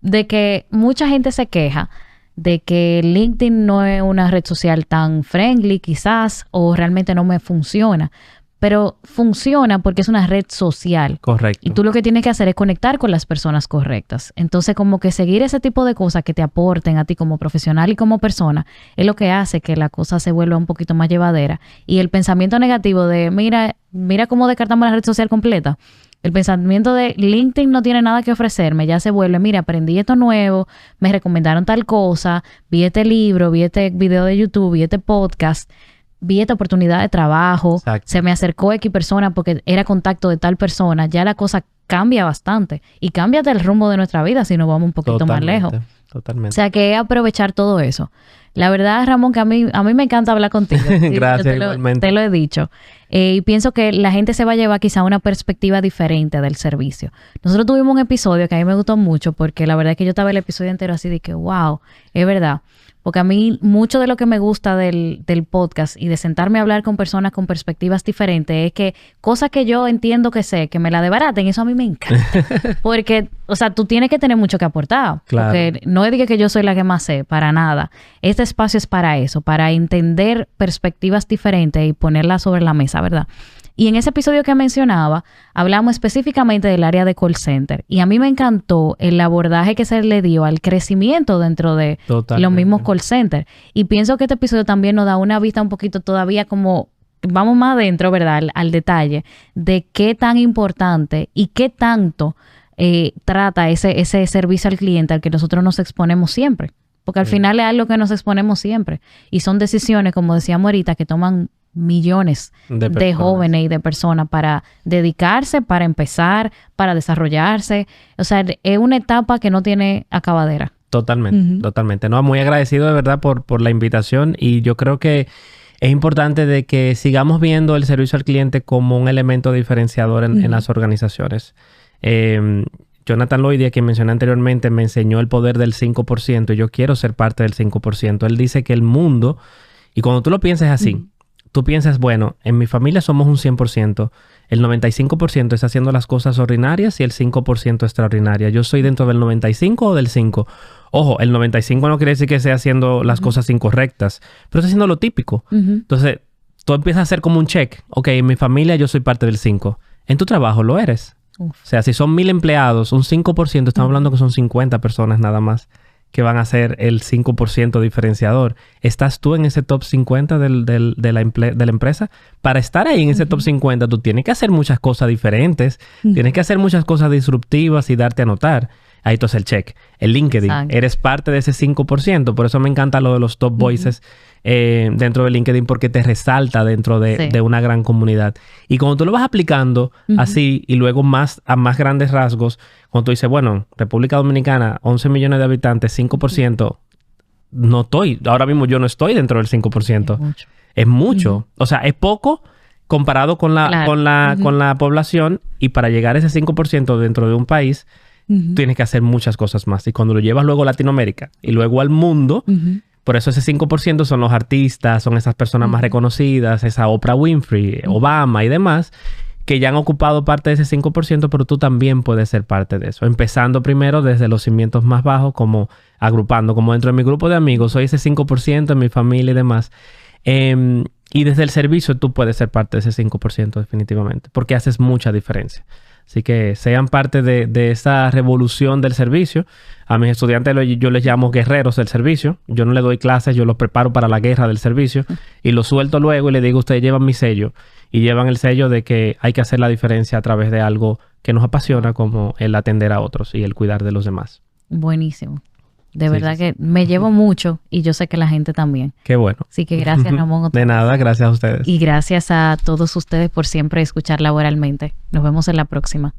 Speaker 1: de que mucha gente se queja de que LinkedIn no es una red social tan friendly quizás, o realmente no me funciona. Pero funciona porque es una red social.
Speaker 2: Correcto.
Speaker 1: Y tú lo que tienes que hacer es conectar con las personas correctas. Entonces, como que seguir ese tipo de cosas que te aporten a ti como profesional y como persona es lo que hace que la cosa se vuelva un poquito más llevadera. Y el pensamiento negativo de, mira cómo descartamos la red social completa. El pensamiento de LinkedIn no tiene nada que ofrecerme, ya se vuelve, mira, aprendí esto nuevo, me recomendaron tal cosa, vi este libro, vi este video de YouTube, vi este podcast, vi esta oportunidad de trabajo, exacto, se me acercó X persona porque era contacto de tal persona, ya la cosa cambia bastante y cambia el rumbo de nuestra vida si nos vamos un poquito más lejos.
Speaker 2: Totalmente.
Speaker 1: O sea, que es aprovechar todo eso. La verdad, Ramón, que a mí me encanta hablar contigo.
Speaker 2: Gracias, igualmente.
Speaker 1: Te lo he dicho. Y pienso que la gente se va a llevar quizá una perspectiva diferente del servicio. Nosotros tuvimos un episodio que a mí me gustó mucho porque la verdad es que yo estaba el episodio entero así de que, wow, es verdad. Porque a mí mucho de lo que me gusta del podcast y de sentarme a hablar con personas con perspectivas diferentes es que cosas que yo entiendo que sé, que me la desbaraten, eso a mí me encanta. Porque, o sea, tú tienes que tener mucho que aportar. Claro. Porque no es que yo soy la que más sé, para nada. Este espacio es para eso, para entender perspectivas diferentes y ponerlas sobre la mesa, ¿verdad? Y en ese episodio que mencionaba, hablamos específicamente del área de call center. Y a mí me encantó el abordaje que se le dio al crecimiento dentro de los mismos call centers. Y pienso que este episodio también nos da una vista un poquito todavía como, vamos más adentro, ¿verdad? Al detalle de qué tan importante y qué tanto trata ese servicio al cliente al que nosotros nos exponemos siempre. Porque al final es algo que nos exponemos siempre. Y son decisiones, como decíamos ahorita, que toman millones de jóvenes y de personas para dedicarse, para empezar, para desarrollarse. O sea, es una etapa que no tiene acabadera.
Speaker 2: Totalmente, totalmente. No, muy agradecido de verdad por la invitación y yo creo que es importante de que sigamos viendo el servicio al cliente como un elemento diferenciador en las organizaciones. Jonathan Lloyd, a quien mencioné anteriormente, me enseñó el poder del 5% y yo quiero ser parte del 5%. Él dice que el mundo, y cuando tú lo piensas así, tú piensas, bueno, en mi familia somos un 100%, el 95% está haciendo las cosas ordinarias y el 5% extraordinarias. Yo soy dentro del 95 o del 5. Ojo, el 95 no quiere decir que esté haciendo las cosas incorrectas, pero está haciendo lo típico. Entonces, tú empiezas a hacer como un check. Ok, en mi familia yo soy parte del 5. En tu trabajo lo eres. O sea, si son 1,000 empleados, un 5%, estamos hablando que son 50 personas nada más que van a ser el 5% diferenciador. ¿Estás tú en ese top 50 de la empresa? Para estar ahí en ese top 50, tú tienes que hacer muchas cosas diferentes, tienes que hacer muchas cosas disruptivas y darte a notar. Ahí entonces el check. El LinkedIn. Exacto. Eres parte de ese 5%. Por eso me encanta lo de los top voices dentro de LinkedIn porque te resalta dentro de una gran comunidad. Y cuando tú lo vas aplicando así y luego a más grandes rasgos, cuando tú dices, bueno, República Dominicana, 11 millones de habitantes, 5%, no estoy. Ahora mismo yo no estoy dentro del 5%. Es mucho. O sea, es poco comparado con la población y para llegar a ese 5% dentro de un país, tienes que hacer muchas cosas más. Y cuando lo llevas luego a Latinoamérica y luego al mundo, por eso ese 5% son los artistas, son esas personas más reconocidas, esa Oprah Winfrey, Obama y demás, que ya han ocupado parte de ese 5%, pero tú también puedes ser parte de eso. Empezando primero desde los cimientos más bajos, como agrupando, como dentro de mi grupo de amigos, soy ese 5% en mi familia y demás. Y desde el servicio tú puedes ser parte de ese 5% definitivamente, porque haces mucha diferencia. Así que sean parte de esa revolución del servicio. A mis estudiantes yo les llamo guerreros del servicio. Yo no les doy clases, yo los preparo para la guerra del servicio y los suelto luego y les digo, ustedes llevan mi sello y llevan el sello de que hay que hacer la diferencia a través de algo que nos apasiona, como el atender a otros y el cuidar de los demás.
Speaker 1: Buenísimo. De verdad que me llevo mucho y yo sé que la gente también.
Speaker 2: Qué bueno.
Speaker 1: Así que gracias, Ramón.
Speaker 2: De nada, gracias a ustedes.
Speaker 1: Y gracias a todos ustedes por siempre escuchar Laboralmente. Nos vemos en la próxima.